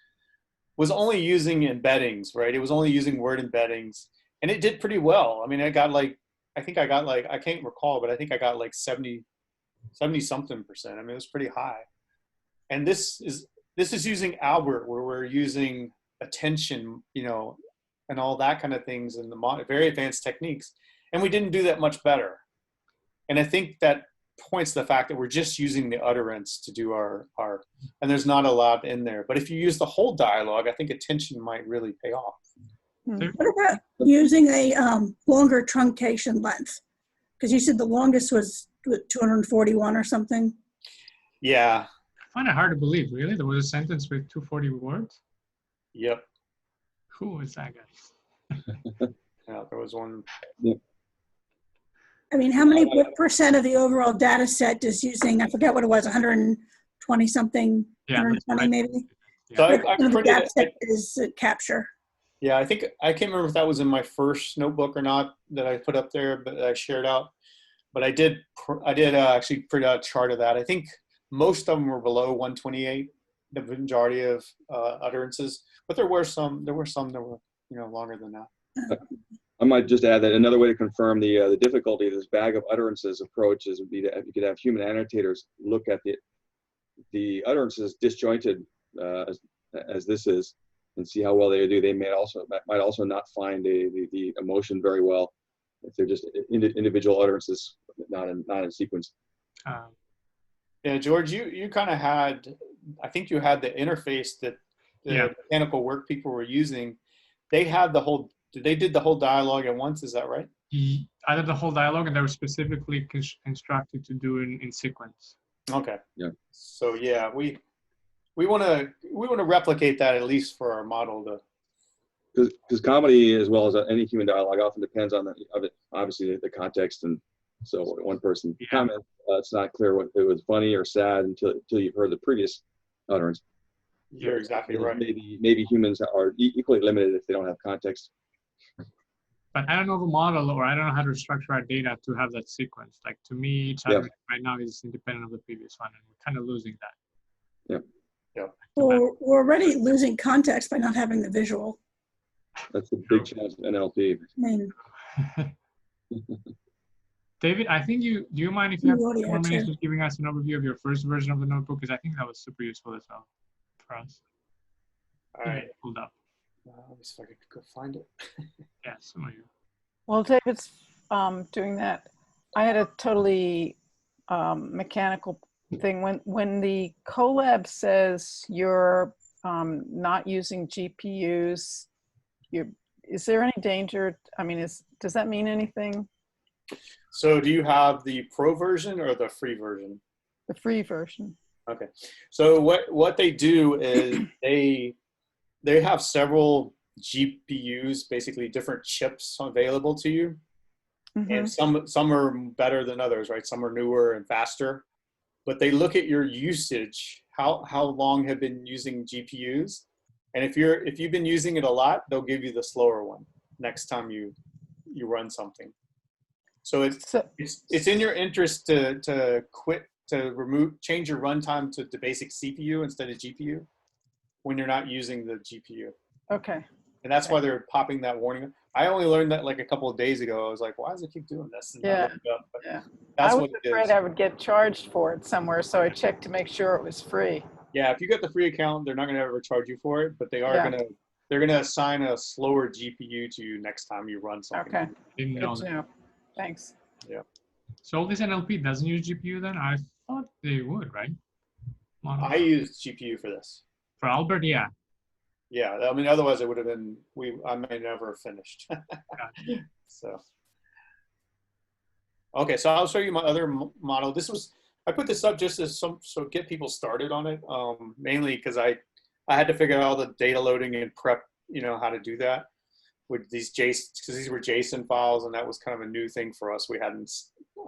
was only using embeddings, right? It was only using word embeddings, and it did pretty well. I mean, I can't recall, but I think I got like 70 something percent. I mean, it was pretty high. And this is using Albert, where we're using attention, and all that kind of things, and the very advanced techniques. And we didn't do that much better. And I think that points to the fact that we're just using the utterance to do our, and there's not a lot in there. But if you use the whole dialogue, I think attention might really pay off. What about using a longer truncation length? Because you said the longest was 241 or something. Yeah. I find it hard to believe, really? There was a sentence with 240 words? Yep. Who is that guy? Yeah, there was one. I mean, what percent of the overall data set is using, I forget what it was, 120 something, Yeah, 120 maybe? So Yeah. I The printed data it. set is capture. Yeah, I think I can't remember if that was in my first notebook or not that I put up there, but I shared out. But I did actually print out a chart of that. I think most of them were below 128, the majority of utterances, but there were some that were longer than that. I might just add that another way to confirm the difficulty of this bag of utterances approach would be that you could have human annotators look at the utterances disjointed as this is, and see how well they do. They might also not find the emotion very well if they're just individual utterances, not in sequence. Yeah, George, you kind of had, I think you had the interface that the mechanical work people were using. They did the whole dialogue at once. Is that right? I did the whole dialogue, and they were specifically instructed to do it in sequence. Okay. Yeah. So yeah, we want to replicate that, at least for our model. Because comedy, as well as any human dialogue, often depends on obviously the context, and so one person comments, it's not clear what it was funny or sad until you've heard the previous utterance. You're exactly right. Maybe humans are equally limited if they don't have context. But I don't know the model, or I don't know how to structure our data to have that sequence. Like, to me, each utterance right now is independent of the previous one, and we're kind of losing that. Yeah. Yeah. Well, we're already losing context by not having the visual. That's the big challenge in NLP. I mean, David, I think do you mind if you have 2 more minutes too. just giving us an overview of your first version of the notebook? Because I think that was super useful as well for us. All right. Pulled up. Let me see if I could go find it. Yeah, some of you. While David's doing that, I had a totally mechanical thing. When the collab says you're not using GPUs, is there any danger? I mean, does that mean anything? So do you have the pro version or the free version? The free version. Okay. So what they do is they have several GPUs, basically different chips available to you. Mm-hmm. And some are better than others, right? Some are newer and faster. But they look at your usage, how long have been using GPUs. And if you've been using it a lot, they'll give you the slower one next time you run something. So it's in your interest to change your runtime to the basic CPU instead of GPU when you're not using the GPU. Okay. And that's why they're popping that warning. I only learned that like a couple of days ago. I was like, why does it keep doing this? And I looked it up, but that's I was afraid I would get charged for it somewhere, so I checked to make sure it was free. Yeah, if you get the free account, they're not going to ever charge you for it, but they're going to assign a slower GPU to you next time you run something. Okay. Didn't know that. Yeah. Thanks. Yeah. So all this NLP doesn't use GPU then? I thought they would, right? I used GPU for this. For Albert, yeah. Yeah, I mean, otherwise it would have been, I may never have finished. So. Okay, so I'll show you my other model. I put this up just as so get people started on it, mainly because I had to figure out all the data loading and prep, how to do that with these JSON, because these were JSON files, and that was kind of a new thing for us.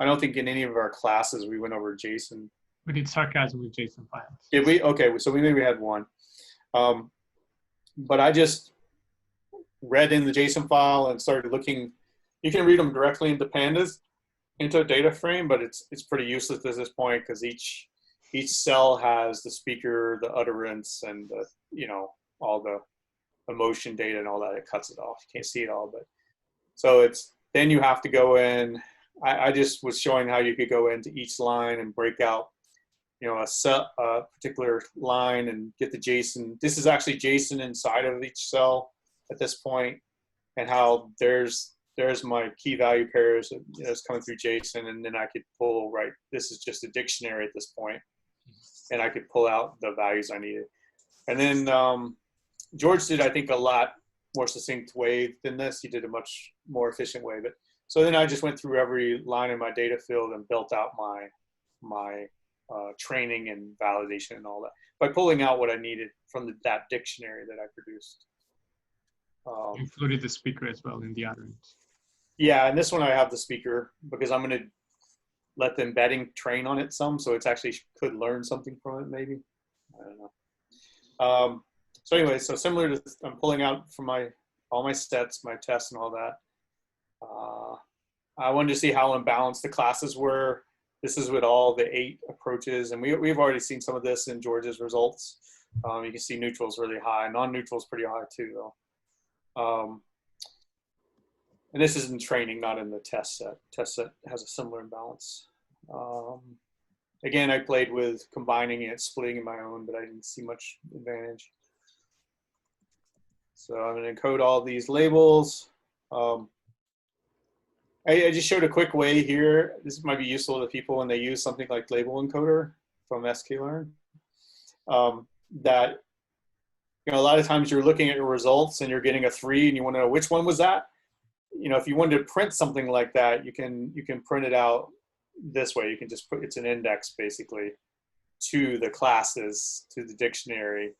I don't think in any of our classes we went over JSON. We did sarcasm with JSON files. Did we? Okay, so we maybe had one. But I just read in the JSON file and started looking. You can read them directly into pandas, into a data frame, but it's pretty useless at this point because each cell has the speaker, the utterance, and all the emotion data and all that. It cuts it off. You can't see it all, but so then you have to go in. I just was showing how you could go into each line and break out a particular line and get the JSON. This is actually JSON inside of each cell at this point, and how there's my key value pairs. It's coming through JSON, and then I could pull, right, this is just a dictionary at this point, and I could pull out the values I needed. And then George did, I think, a lot more succinct way than this. He did a much more efficient way. But so then I just went through every line in my data field and built out my training and validation and all that by pulling out what I needed from that dictionary that I produced. Included the speaker as well in the utterance. Yeah, and this one I have the speaker because I'm going to let the embedding train on it some, so it's actually could learn something from it maybe. I don't know. So anyway, so similar to, I'm pulling out from all my sets, my tests and all that. I wanted to see how imbalanced the classes were. This is with all the 8 approaches, and we've already seen some of this in George's results. You can see neutral's really high, non-neutral's pretty high too though. And this is in training, not in the test set. Test set has a similar imbalance. Again, I played with combining it, splitting in my own, but I didn't see much advantage. So I'm going to encode all these labels. I just showed a quick way here. This might be useful to people when they use something like label encoder from sklearn. That, you know, a lot of times you're looking at your results and you're getting a 3 and you want to know which one was that. You know, if you wanted to print something like that, you can print it out this way. You can just put, it's an index basically to the classes, to the dictionary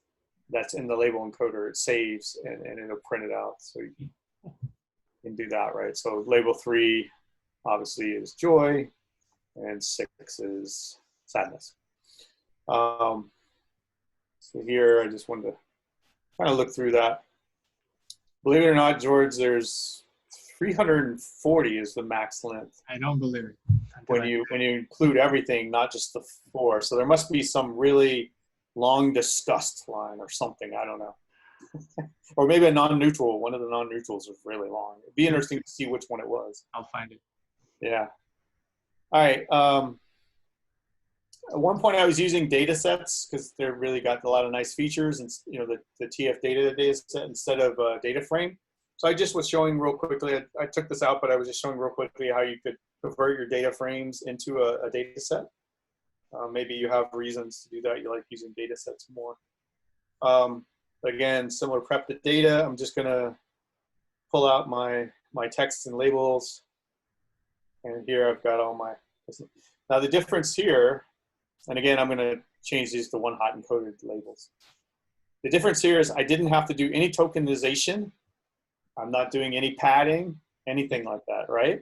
that's in the label encoder. It saves and it'll print it out. So you can do that, right? So label 3 obviously is joy and 6 is sadness. So here I just wanted to kind of look through that. Believe it or not, George, there's 340 is the max length. I don't believe it. When you include everything, not just the 4. So there must be some really long discussed line or something. I don't know. Or maybe a non-neutral. One of the non-neutrals is really long. It'd be interesting to see which one it was. I'll find it. Yeah. All right. At one point I was using data sets because they really got a lot of nice features, and you know, the TF data set instead of data frame. So I just was showing real quickly, I took this out, but I was just showing real quickly how you could convert your data frames into a data set. Maybe you have reasons to do that. You like using data sets more. Again, similar prep to data. I'm just gonna pull out my texts and labels. And here I've got all my, now the difference here, and again, I'm gonna change these to one hot encoded labels. The difference here is I didn't have to do any tokenization. I'm not doing any padding, anything like that, right?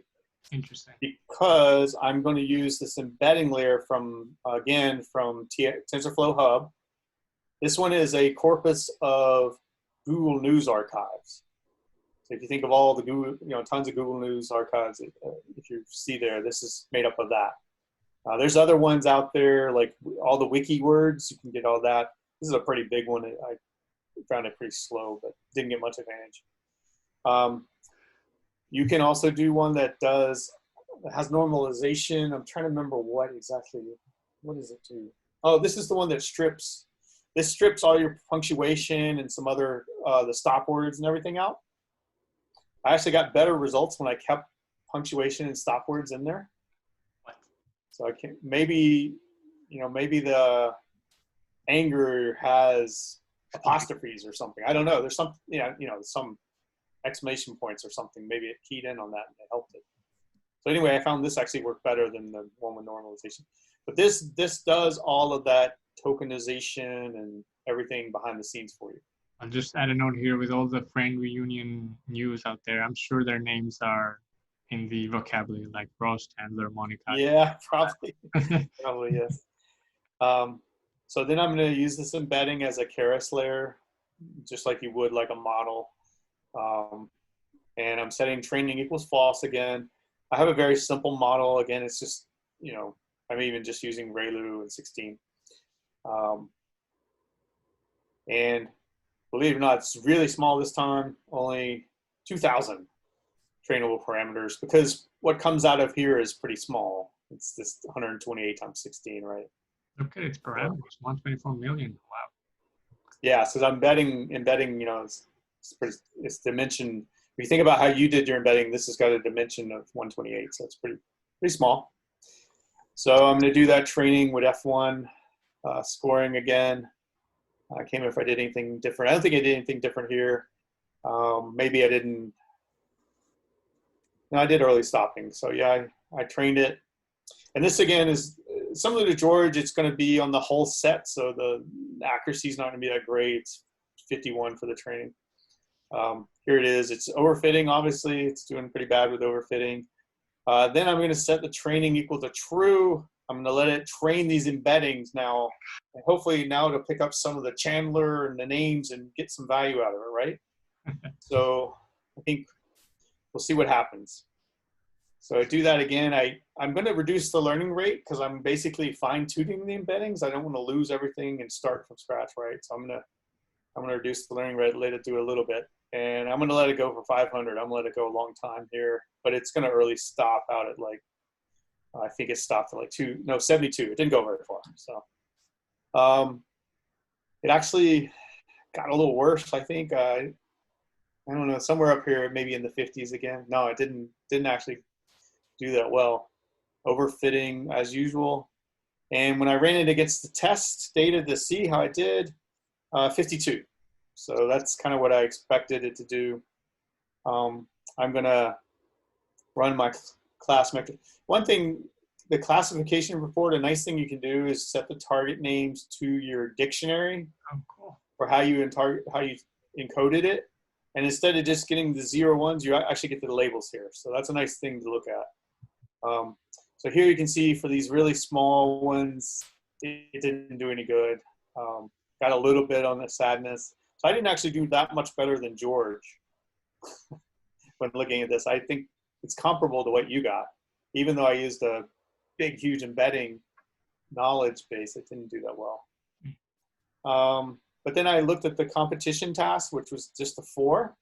Interesting. Because I'm going to use this embedding layer from, again, from TensorFlow Hub. This one is a corpus of Google News archives. So if you think of all the Google, you know, tons of Google News archives, if you see there, this is made up of that. There's other ones out there, like all the wiki words, you can get all that. This is a pretty big one. I found it pretty slow, but didn't get much advantage. You can also do one that has normalization. I'm trying to remember what does it do? Oh, this is the one that strips. This strips all your punctuation and some other, the stop words and everything out. I actually got better results when I kept punctuation and stop words in there. So I can, maybe, you know, maybe the anger has apostrophes or something. I don't know. There's some, you know, some exclamation points or something. Maybe it keyed in on that and it helped it. So anyway, I found this actually worked better than the one with normalization. But this does all of that tokenization and everything behind the scenes for you. I'll just add a note here with all the friend reunion news out there. I'm sure their names are in the vocabulary, like Ross, Chandler, Monica. Yeah, probably. Probably, yes. So then I'm going to use this embedding as a keras layer, just like you would like a model. And I'm setting training equals false again. I have a very simple model. Again, it's just, you know, I'm even just using ReLU and 16. And believe it or not, it's really small this time, only 2,000 trainable parameters, because what comes out of here is pretty small. It's just 128 times 16, right? Okay, it's parameters, 124 million. Wow. Yeah, so I'm embedding, you know, it's dimension. If you think about how you did your embedding, this has got a dimension of 128, so it's pretty small. So I'm going to do that training with F1, scoring again. I can't remember if I did anything different. I don't think I did anything different here. Maybe I didn't. No, I did early stopping. So yeah, I trained it. And this again is similar to George. It's going to be on the whole set, so the accuracy is not going to be that great. It's 51 for the training. Here it is. It's overfitting. Obviously, it's doing pretty bad with overfitting. Then I'm going to set the training equal to true. I'm going to let it train these embeddings now. And hopefully now it'll pick up some of the Chandler and the names and get some value out of it, right? So I think we'll see what happens. So I do that again. I'm going to reduce the learning rate because I'm basically fine-tuning the embeddings. I don't want to lose everything and start from scratch, right? So I'm going to reduce the learning rate, let it do a little bit. And I'm going to let it go for 500. I'm going to let it go a long time here. But it's going to early stop out at like, I think it stopped at like 72. It didn't go very far. So it actually got a little worse, I think. I don't know, somewhere up here, maybe in the 50s again. No, it didn't actually do that well. Overfitting as usual. And when I ran it against the test data to see how it did, 52. So that's kind of what I expected it to do. I'm gonna run my class metric. One thing, the classification report, a nice thing you can do is set the target names to your dictionary. Oh, cool. Or how you encoded it. And instead of just getting the 0 1s, you actually get the labels here. So that's a nice thing to look at. So here you can see for these really small ones, it didn't do any good. Got a little bit on the sadness. So I didn't actually do that much better than George when looking at this. I think it's comparable to what you got. Even though I used a big, huge embedding knowledge base, it didn't do that well. But then I looked at the competition task, which was just a 4.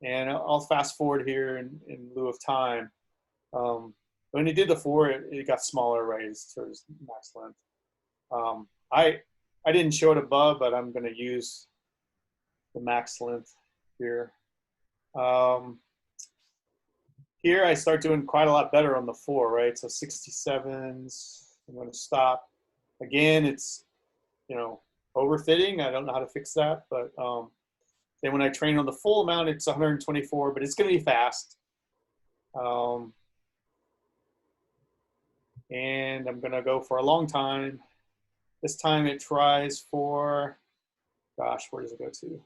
And I'll fast forward here in lieu of time. When it did the 4, it got smaller, right, as far as max length. I didn't show it above, but I'm going to use the max length here. Here I start doing quite a lot better on the 4, right? So 67s, I'm going to stop. Again, it's, overfitting. I don't know how to fix that, but then when I train on the full amount, it's 124, but it's going to be fast. And I'm going to go for a long time. This time it tries for, gosh, where does it go to?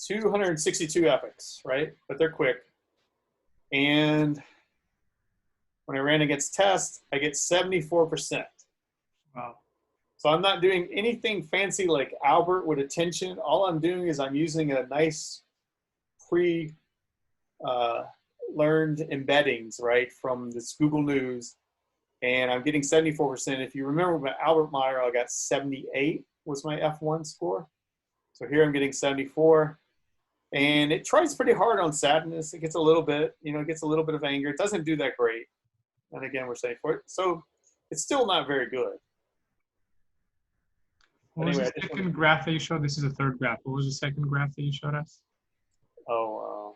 262 epochs, right? But they're quick. And when I ran against test, I get 74%. Wow. So I'm not doing anything fancy like Albert with attention. All I'm doing is I'm using a nice pre-learned embeddings, right, from this Google News. And I'm getting 74%. If you remember with Albert Meyer, I got 78 was my F1 score. So here I'm getting 74. And it tries pretty hard on sadness. It gets a little bit, it gets a little bit of anger. It doesn't do that great. And again, we're saying for it. So it's still not very good. What was the second graph that you showed? This is the third graph. What was the second graph that you showed us? Oh,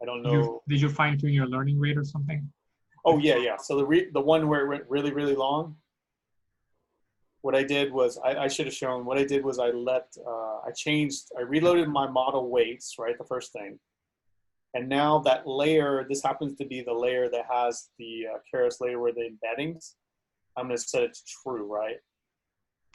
I don't know. Did you fine tune your learning rate or something? Oh, yeah. So the one where it went really, really long, what I did was, I should have shown, what I did was I reloaded my model weights, right, the first thing. And now that layer, this happens to be the layer that has the Keras layer where the embeddings, I'm going to set it to true, right?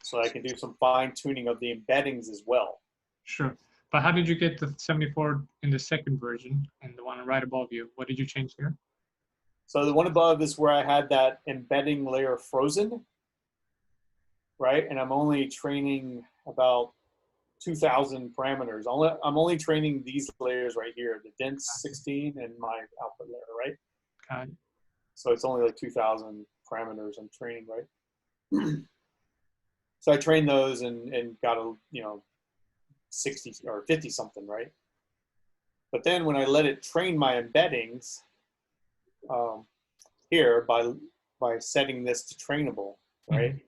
So I can do some fine tuning of the embeddings as well. Sure. But how did you get the 74 in the second version and the one right above you? What did you change here? So the one above is where I had that embedding layer frozen, right? And I'm only training about 2,000 parameters. I'm only training these layers right here, the dense 16 and my output layer, right? Got it. So it's only like 2,000 parameters I'm training, right? So I trained those and got a 60 or 50 something, right? But then when I let it train my embeddings here by setting this to trainable, right? Mm-hmm.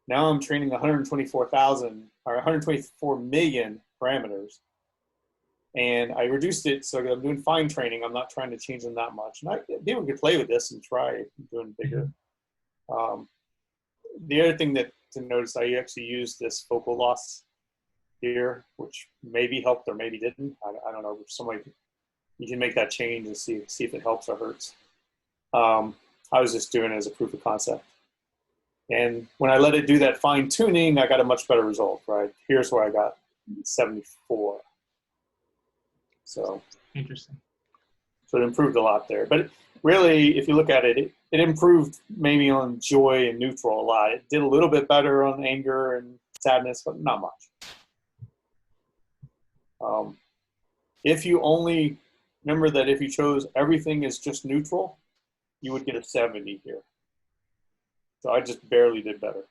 Now I'm training 124,000 or 124 million parameters. And I reduced it so that I'm doing fine training. I'm not trying to change them that much. And people could play with this and try doing bigger. The other thing to notice, I actually use this focal loss here, which maybe helped or maybe didn't. I don't know. Somebody, you can make that change and see if it helps or hurts. I was just doing it as a proof of concept. And when I let it do that fine tuning, I got a much better result, right? Here's where I got 74. So Interesting. So it improved a lot there. But really, if you look at it, it improved maybe on joy and neutral a lot. It did a little bit better on anger and sadness, but not much. If you only, remember that if you chose everything as just neutral, you would get a 70 here. So I just barely did better.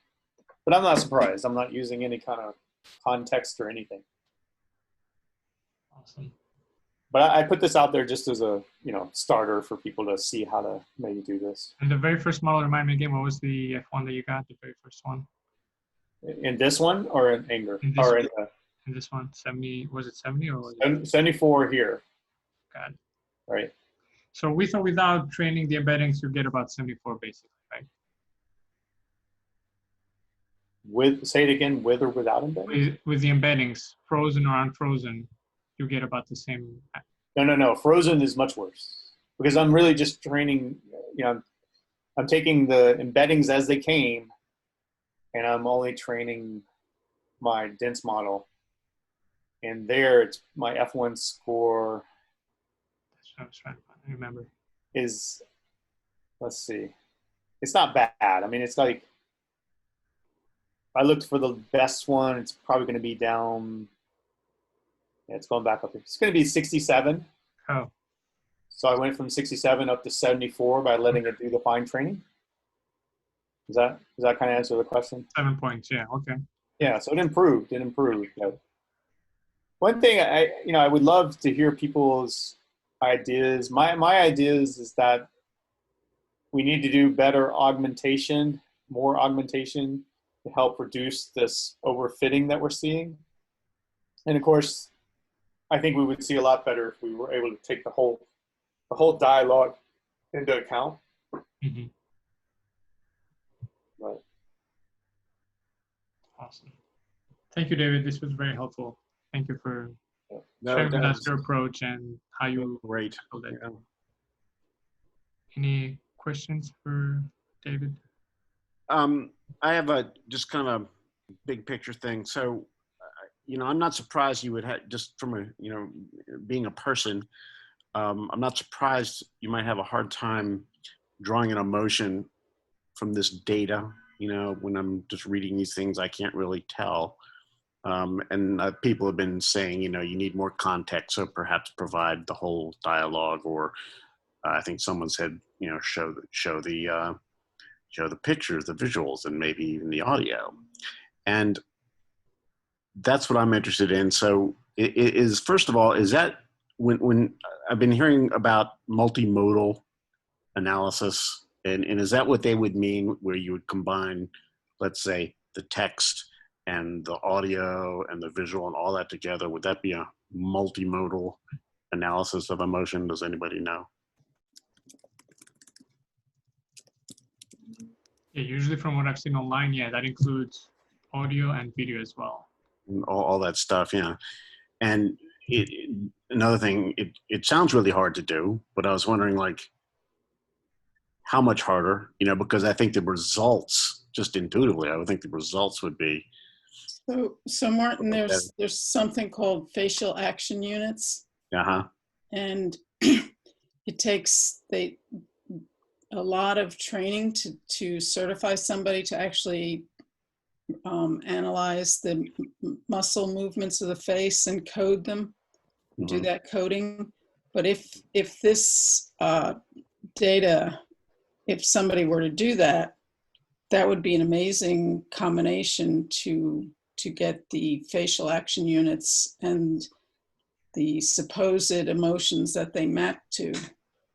But I'm not surprised. I'm not using any kind of context or anything. Awesome. But I put this out there just as a starter for people to see how to maybe do this. And the very first model, remind me again, what was the F1 that you got, the very first one? In this one or in anger? In this, or in this one, 70, was it 70 or was it? 74 here. Got it. Right. So with or without training the embeddings, you get about 74 basically, right? Say it again, with or without embedding? With the embeddings, frozen or unfrozen, you get about the same. No. Frozen is much worse because I'm really just training, I'm taking the embeddings as they came and I'm only training my dense model. And there it's my F1 score. That's what I was trying to remember. Is, let's see, it's not bad. I mean, it's like, I looked for the best one. It's probably going to be down. Yeah, it's going back up. It's going to be 67. Oh. So I went from 67 up to 74 by letting it do the fine training. Does that kind of answer the question? 7 points. Yeah. Okay. Yeah. So it improved. It improved. One thing I would love to hear people's ideas. My ideas is that we need to do better augmentation, more augmentation, to help reduce this overfitting that we're seeing. And of course, I think we would see a lot better if we were able to take the whole dialogue into account. Mm-hmm. But, awesome. Thank you, David. This was very helpful. Thank you for sharing with us your approach and how you tackled it. Yeah. Any questions for David? I have just kind of a big picture thing. So, I'm not surprised you would have, just from being a person, I'm not surprised you might have a hard time drawing an emotion from this data. When I'm just reading these things, I can't really tell. And people have been saying, you need more context, so perhaps provide the whole dialogue, or I think someone said, show the pictures, the visuals, and maybe even the audio. And that's what I'm interested in. So first of all, is that when I've been hearing about multimodal analysis, and is that what they would mean, where you would combine, let's say, the text and the audio and the visual and all that together? Would that be a multimodal analysis of emotion? Does anybody know? Yeah, usually from what I've seen online, yeah, that includes audio and video as well. And all that stuff, yeah. And another thing, it sounds really hard to do, but I was wondering, how much harder? Because I think the results, just intuitively, I would think the results would be. So Martin, there's something called facial action units. Uh-huh. And it takes a lot of training to certify somebody to actually analyze the muscle movements of the face and code them, do that coding. But if this data, if somebody were to do that, that would be an amazing combination to get the facial action units and the supposed emotions that they map to,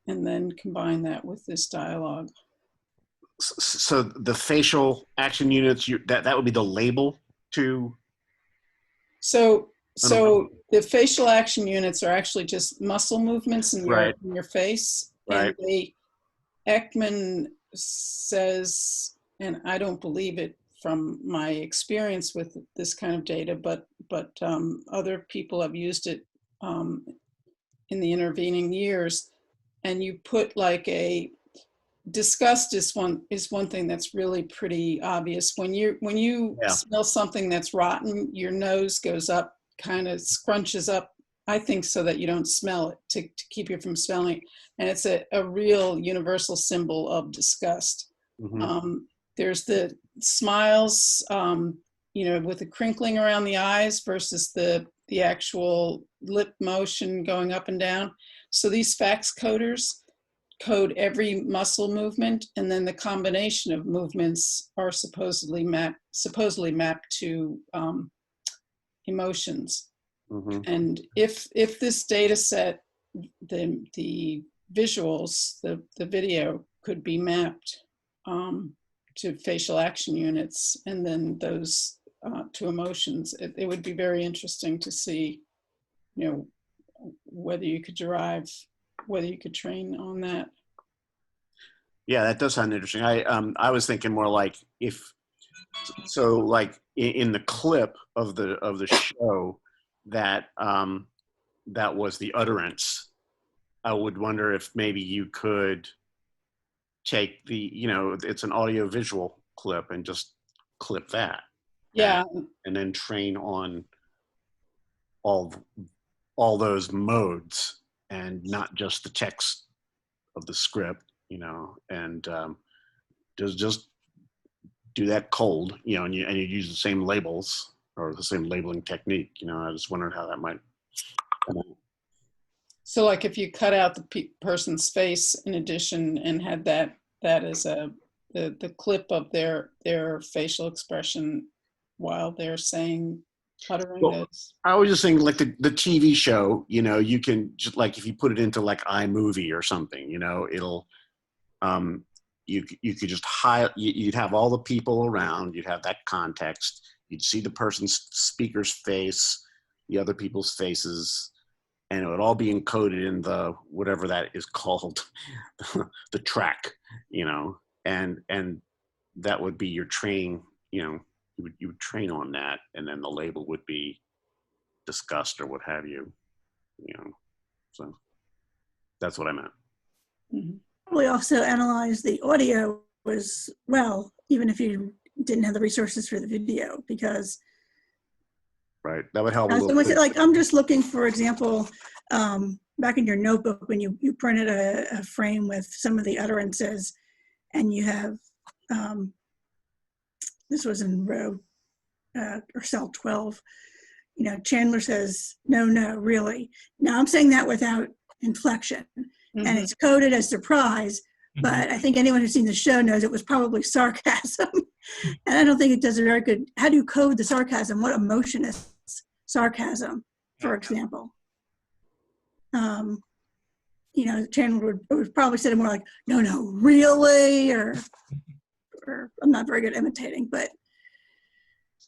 and then combine that with this dialogue. So the facial action units, that would be the label to? So the facial action units are actually just muscle movements in your face. Right. And Ekman says, and I don't believe it from my experience with this kind of data, but other people have used it in the intervening years. And you put like a disgust is one thing that's really pretty obvious. When you Yeah. smell something that's rotten, your nose goes up, kind of scrunches up, I think, so that you don't smell it, to keep you from smelling it. And it's a real universal symbol of disgust. There's the smiles, with the crinkling around the eyes versus the actual lip motion going up and down. So these fax coders code every muscle movement, and then the combination of movements are supposedly mapped to emotions. And if this data set, the visuals, the video could be mapped to facial action units, and then those to emotions, it would be very interesting to see, whether you could train on that. Yeah, that does sound interesting. I was thinking more like like in the clip of the show that that was the utterance. I would wonder if maybe you could take it's an audio visual clip and just clip that. Yeah. And then train on all those modes and not just the text of the script, and just do that cold, and you use the same labels or the same labeling technique. I just wondered how that might come out. So like if you cut out the person's face in addition and had that as the clip of their facial expression while they're uttering those. I was just saying, like the TV show, you can just, like, if you put it into like iMovie or something, it'll you could just you'd have all the people around, you'd have that context, you'd see the person's speaker's face, the other people's faces, and it would all be encoded in the whatever that is called, the track, and that would be your training, you would train on that, and then the label would be disgust or what have you, so that's what I meant. We also analyzed the audio as well, even if you didn't have the resources for the video, because right, that would help a so little bit. like I'm just looking, for example, back in your notebook when you printed a frame with some of the utterances, and you have this was in row or cell 12, Chandler says, no, really. Now I'm saying that without inflection, and it's coded as surprise, but I think anyone who's seen the show knows it was probably sarcasm. And I don't think it does a very good, how do you code the sarcasm? What emotion is sarcasm, for example? Chandler would probably say it more like, no, really, or I'm not very good at imitating, but.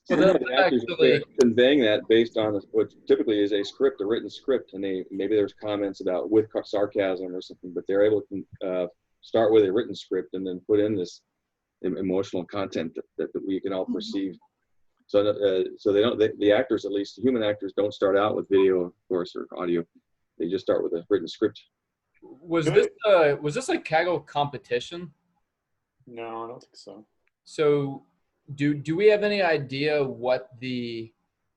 So the actors are conveying that based on what typically is a written script, and maybe there's comments about with sarcasm or something, but they're able to start with a written script and then put in this emotional content that we can all perceive. So the actors, at least the human actors, don't start out with video, of course, or audio. They just start with a written script. Was this a Kaggle competition? No, I don't think so. So do we have any idea what the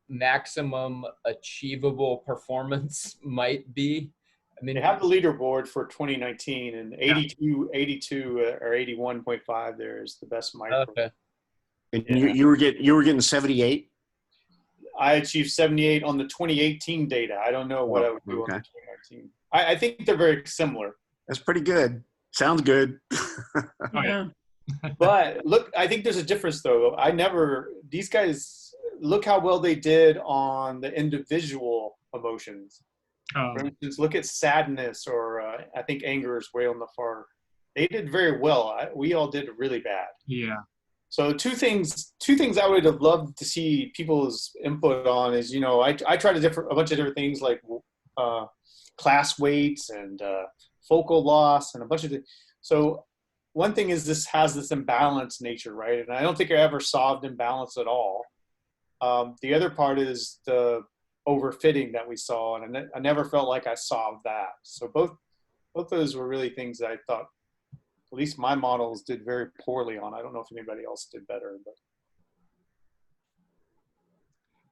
maximum achievable performance might be? I mean, they have the leaderboard for 2019, and 82 or 81.5 there is the best micro. Okay. And you were getting 78? I achieved 78 on the 2018 data. I don't know what I would do on the 2019. I think they're very similar. That's pretty good. Sounds good. Yeah. But look, I think there's a difference though. These guys, look how well they did on the individual emotions. For instance, look at sadness, or I think anger is way on the far. They did very well. We all did really bad. Yeah. So two things I would have loved to see people's input on is, I tried a bunch of different things like class weights and focal loss and a bunch of things. So one thing is this has this imbalance nature, right? And I don't think I ever solved imbalance at all. The other part is the overfitting that we saw, and I never felt like I solved that. So both those were really things that I thought, at least my models did very poorly on. I don't know if anybody else did better, but.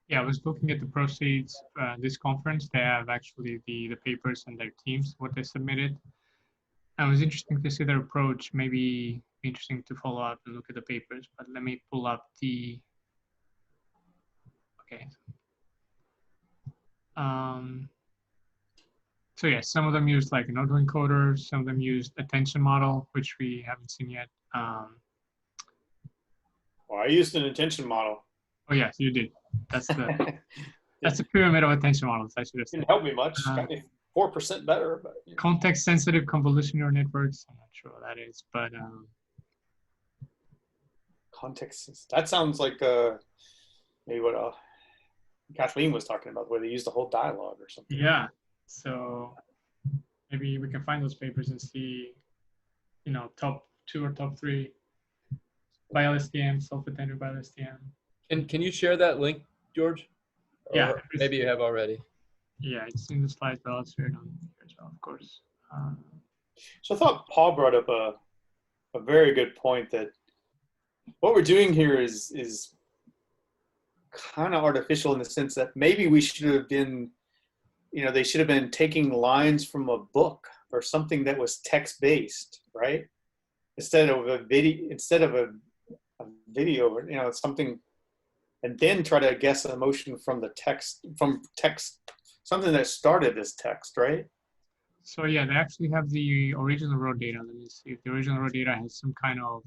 Yeah, I was looking at the proceeds, this conference. They have actually the papers and their teams, what they submitted. And it was interesting to see their approach, maybe interesting to follow up and look at the papers, but let me pull up okay. So yeah, some of them used like an autoencoder, some of them used attention model, which we haven't seen yet. Well, I used an attention model. Oh yes, you did. That's the that's the pyramid of attention models. I should have said. Didn't help me much. Got me 4% better, but context-sensitive convolutional neural networks. I'm not sure what that is, but context. That sounds like maybe what Kathleen was talking about, where they used the whole dialogue or something. Yeah. So maybe we can find those papers and see, top 2 or top 3 by LSTM, self-attended by LSTM. Can you share that link, George? Or Yeah. maybe you have already. Yeah, it's in the slides, but I'll share it on here as well, of course. So I thought Paul brought up a very good point, that what we're doing here is kind of artificial in the sense that maybe we should have been, they should have been taking lines from a book or something that was text-based, right? Instead of a video, something, and then try to guess an emotion from text, something that started as text, right? So yeah, they actually have the original raw data. Let me see if the original raw data has some kind of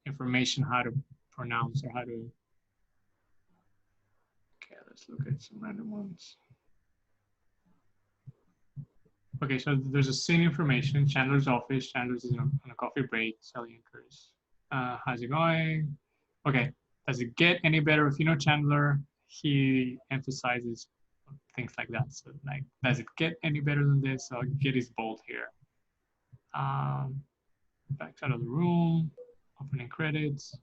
information how to pronounce or how to. Okay, let's look at some random ones. Okay, so there's a scene information. Chandler's office. Chandler's is on a coffee break. Sally anchors. How's it going? Okay, does it get any better? If you know Chandler, he emphasizes things like that. So like, does it get any better than this? So get is bold here. Back out of the room, opening credits.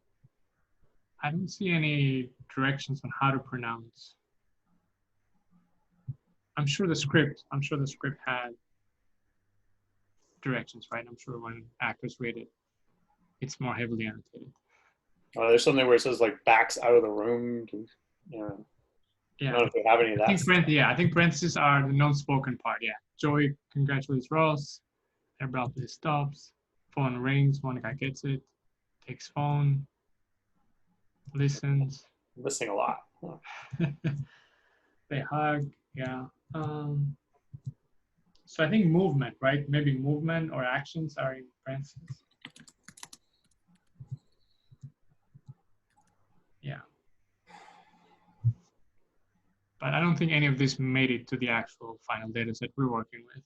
I don't see any directions on how to pronounce. I'm sure the script had directions, right? I'm sure when actors read it, it's more heavily annotated. There's something where it says like backs out of the room. Yeah. I don't know if they have any of that. I think parentheses are the non-spoken part. Yeah. Joey congratulates Ross. Abruptly stops. Phone rings. Monica gets it. Takes phone. Listens. I'm missing a lot. They hug. Yeah. So I think movement, right? Maybe movement or actions are in parentheses. Yeah. But I don't think any of this made it to the actual final data set we're working with.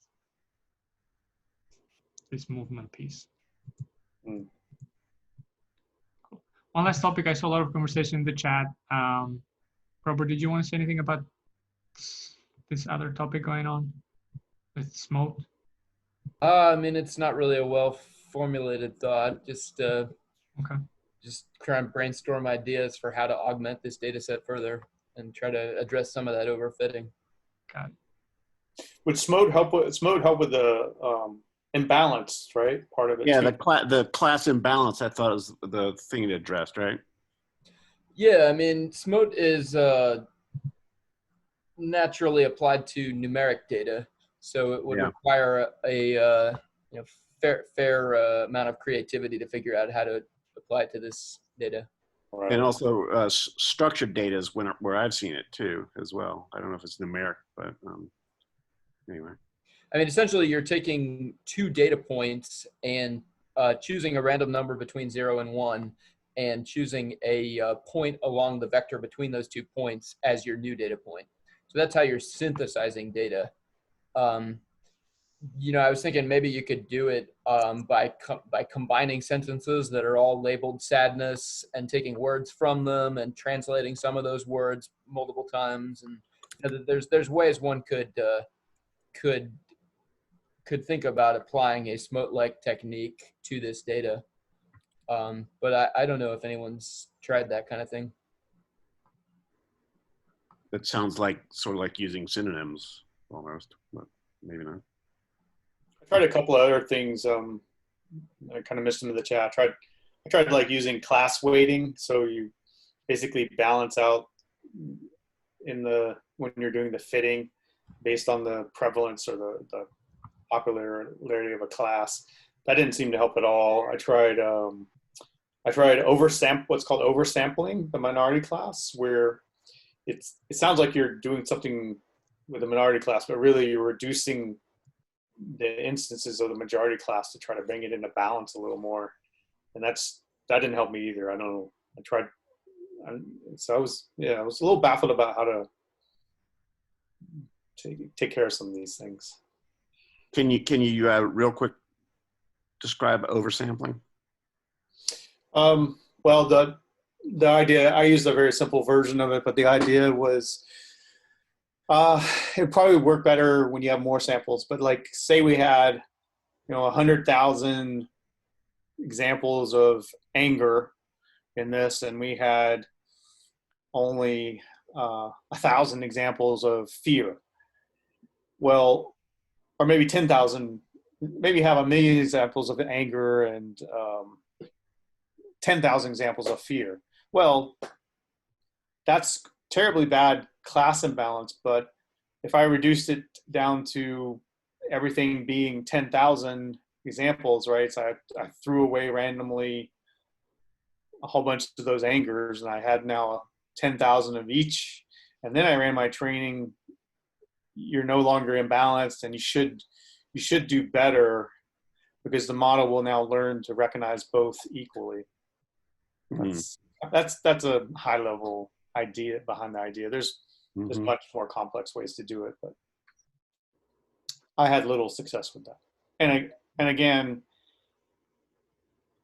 This movement piece. Mm. Cool. One last topic. I saw a lot of conversation in the chat. Robert, did you want to say anything about this other topic going on with smoke? I mean, it's not really a well-formulated thought. Just try and brainstorm ideas for how to augment this data set further and try to address some of that overfitting. Got it. Would SMODE help with the imbalance, right? Part of it. Yeah, too. the class imbalance, I thought was the thing it addressed, right? Yeah, I mean, SMODE is naturally applied to numeric data, so it would require a fair amount of creativity to figure out how to apply it to this data. Right. And also structured data is where I've seen it too, as well. I don't know if it's numeric, but anyway. I mean, essentially, you're taking 2 data points and choosing a random number between 0 and 1, and choosing a point along the vector between those 2 points as your new data point. So that's how you're synthesizing data. I was thinking maybe you could do it by combining sentences that are all labeled sadness and taking words from them and translating some of those words multiple times. And there's ways one could could think about applying a smote-like technique to this data. But I don't know if anyone's tried that kind of thing. That sounds like sort of like using synonyms almost, but maybe not. I tried a couple of other things. I kind of missed them in the chat. I tried like using class weighting, so you basically balance out when you're doing the fitting based on the prevalence or the popularity of a class. That didn't seem to help at all. I tried what's called oversampling the minority class, where it sounds like you're doing something with a minority class, but really you're reducing the instances of the majority class to try to bring it into balance a little more. And that didn't help me either. I don't know. I tried. So I was a little baffled about how to take care of some of these things. Can you real quick describe oversampling? Well, the idea, I used a very simple version of it, but the idea was it probably work better when you have more samples. But like, say we had 100,000 examples of anger in this, and we had only 1,000 examples of fear. Well, or maybe 10,000, maybe have 1 million examples of anger and 10,000 examples of fear. Well, that's terribly bad class imbalance, but if I reduced it down to everything being 10,000 examples, right? So I threw away randomly a whole bunch of those angers, and I had now 10,000 of each, and then I ran my training. You're no longer imbalanced, and you should do better, because the model will now learn to recognize both equally. That's a high level idea behind the idea. There's much more complex ways to do it, but I had little success with that. And again,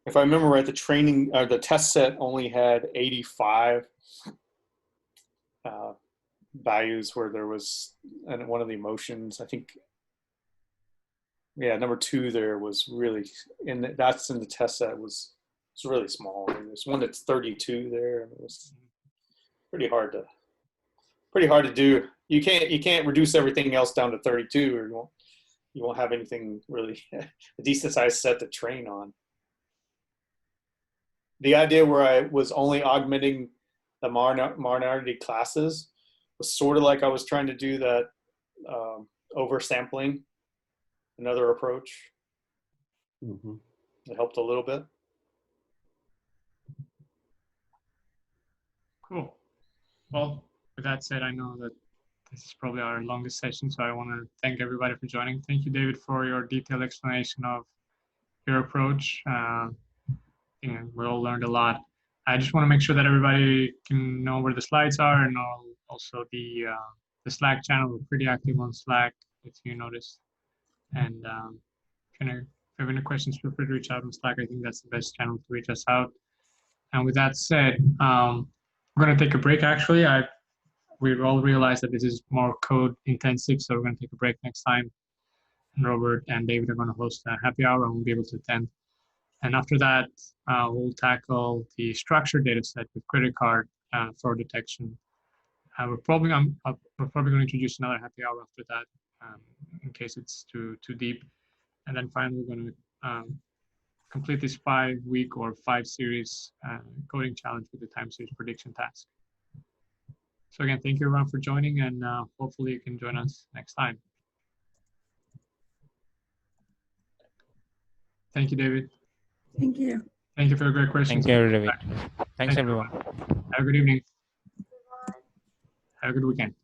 if I remember right, the test set only had 85 values where there was one of the emotions. I think, number 2 there was really, that's in the test set was really small. I mean, there's one that's 32 there, and it was pretty hard to do. You can't reduce everything else down to 32, or you won't have anything really a decent sized set to train on. The idea where I was only augmenting the minority classes was sort of like I was trying to do that oversampling, another approach. It helped a little bit. Cool. Well, with that said, I know that this is probably our longest session, so I want to thank everybody for joining. Thank you, David, for your detailed explanation of your approach. We all learned a lot. I just want to make sure that everybody can know where the slides are, and also the Slack channel. We're pretty active on Slack, if you noticed. And if you have any questions, feel free to reach out on Slack. I think that's the best channel to reach us out. And with that said, we're going to take a break, actually. We've all realized that this is more code intensive, so we're going to take a break next time. And Robert and David are going to host a happy hour, and we'll be able to attend. And after that, we'll tackle the structured data set with credit card fraud detection. We're probably going to introduce another happy hour after that, in case it's too deep. And then finally, we're going to complete this 5-week or 5-series coding challenge with the time series prediction task. So again, thank you everyone for joining, and hopefully you can join us next time. Thank you, David. Thank you. Thank you for the great questions. Thank you, David. Thanks, everyone. Have a good evening. Have a good weekend.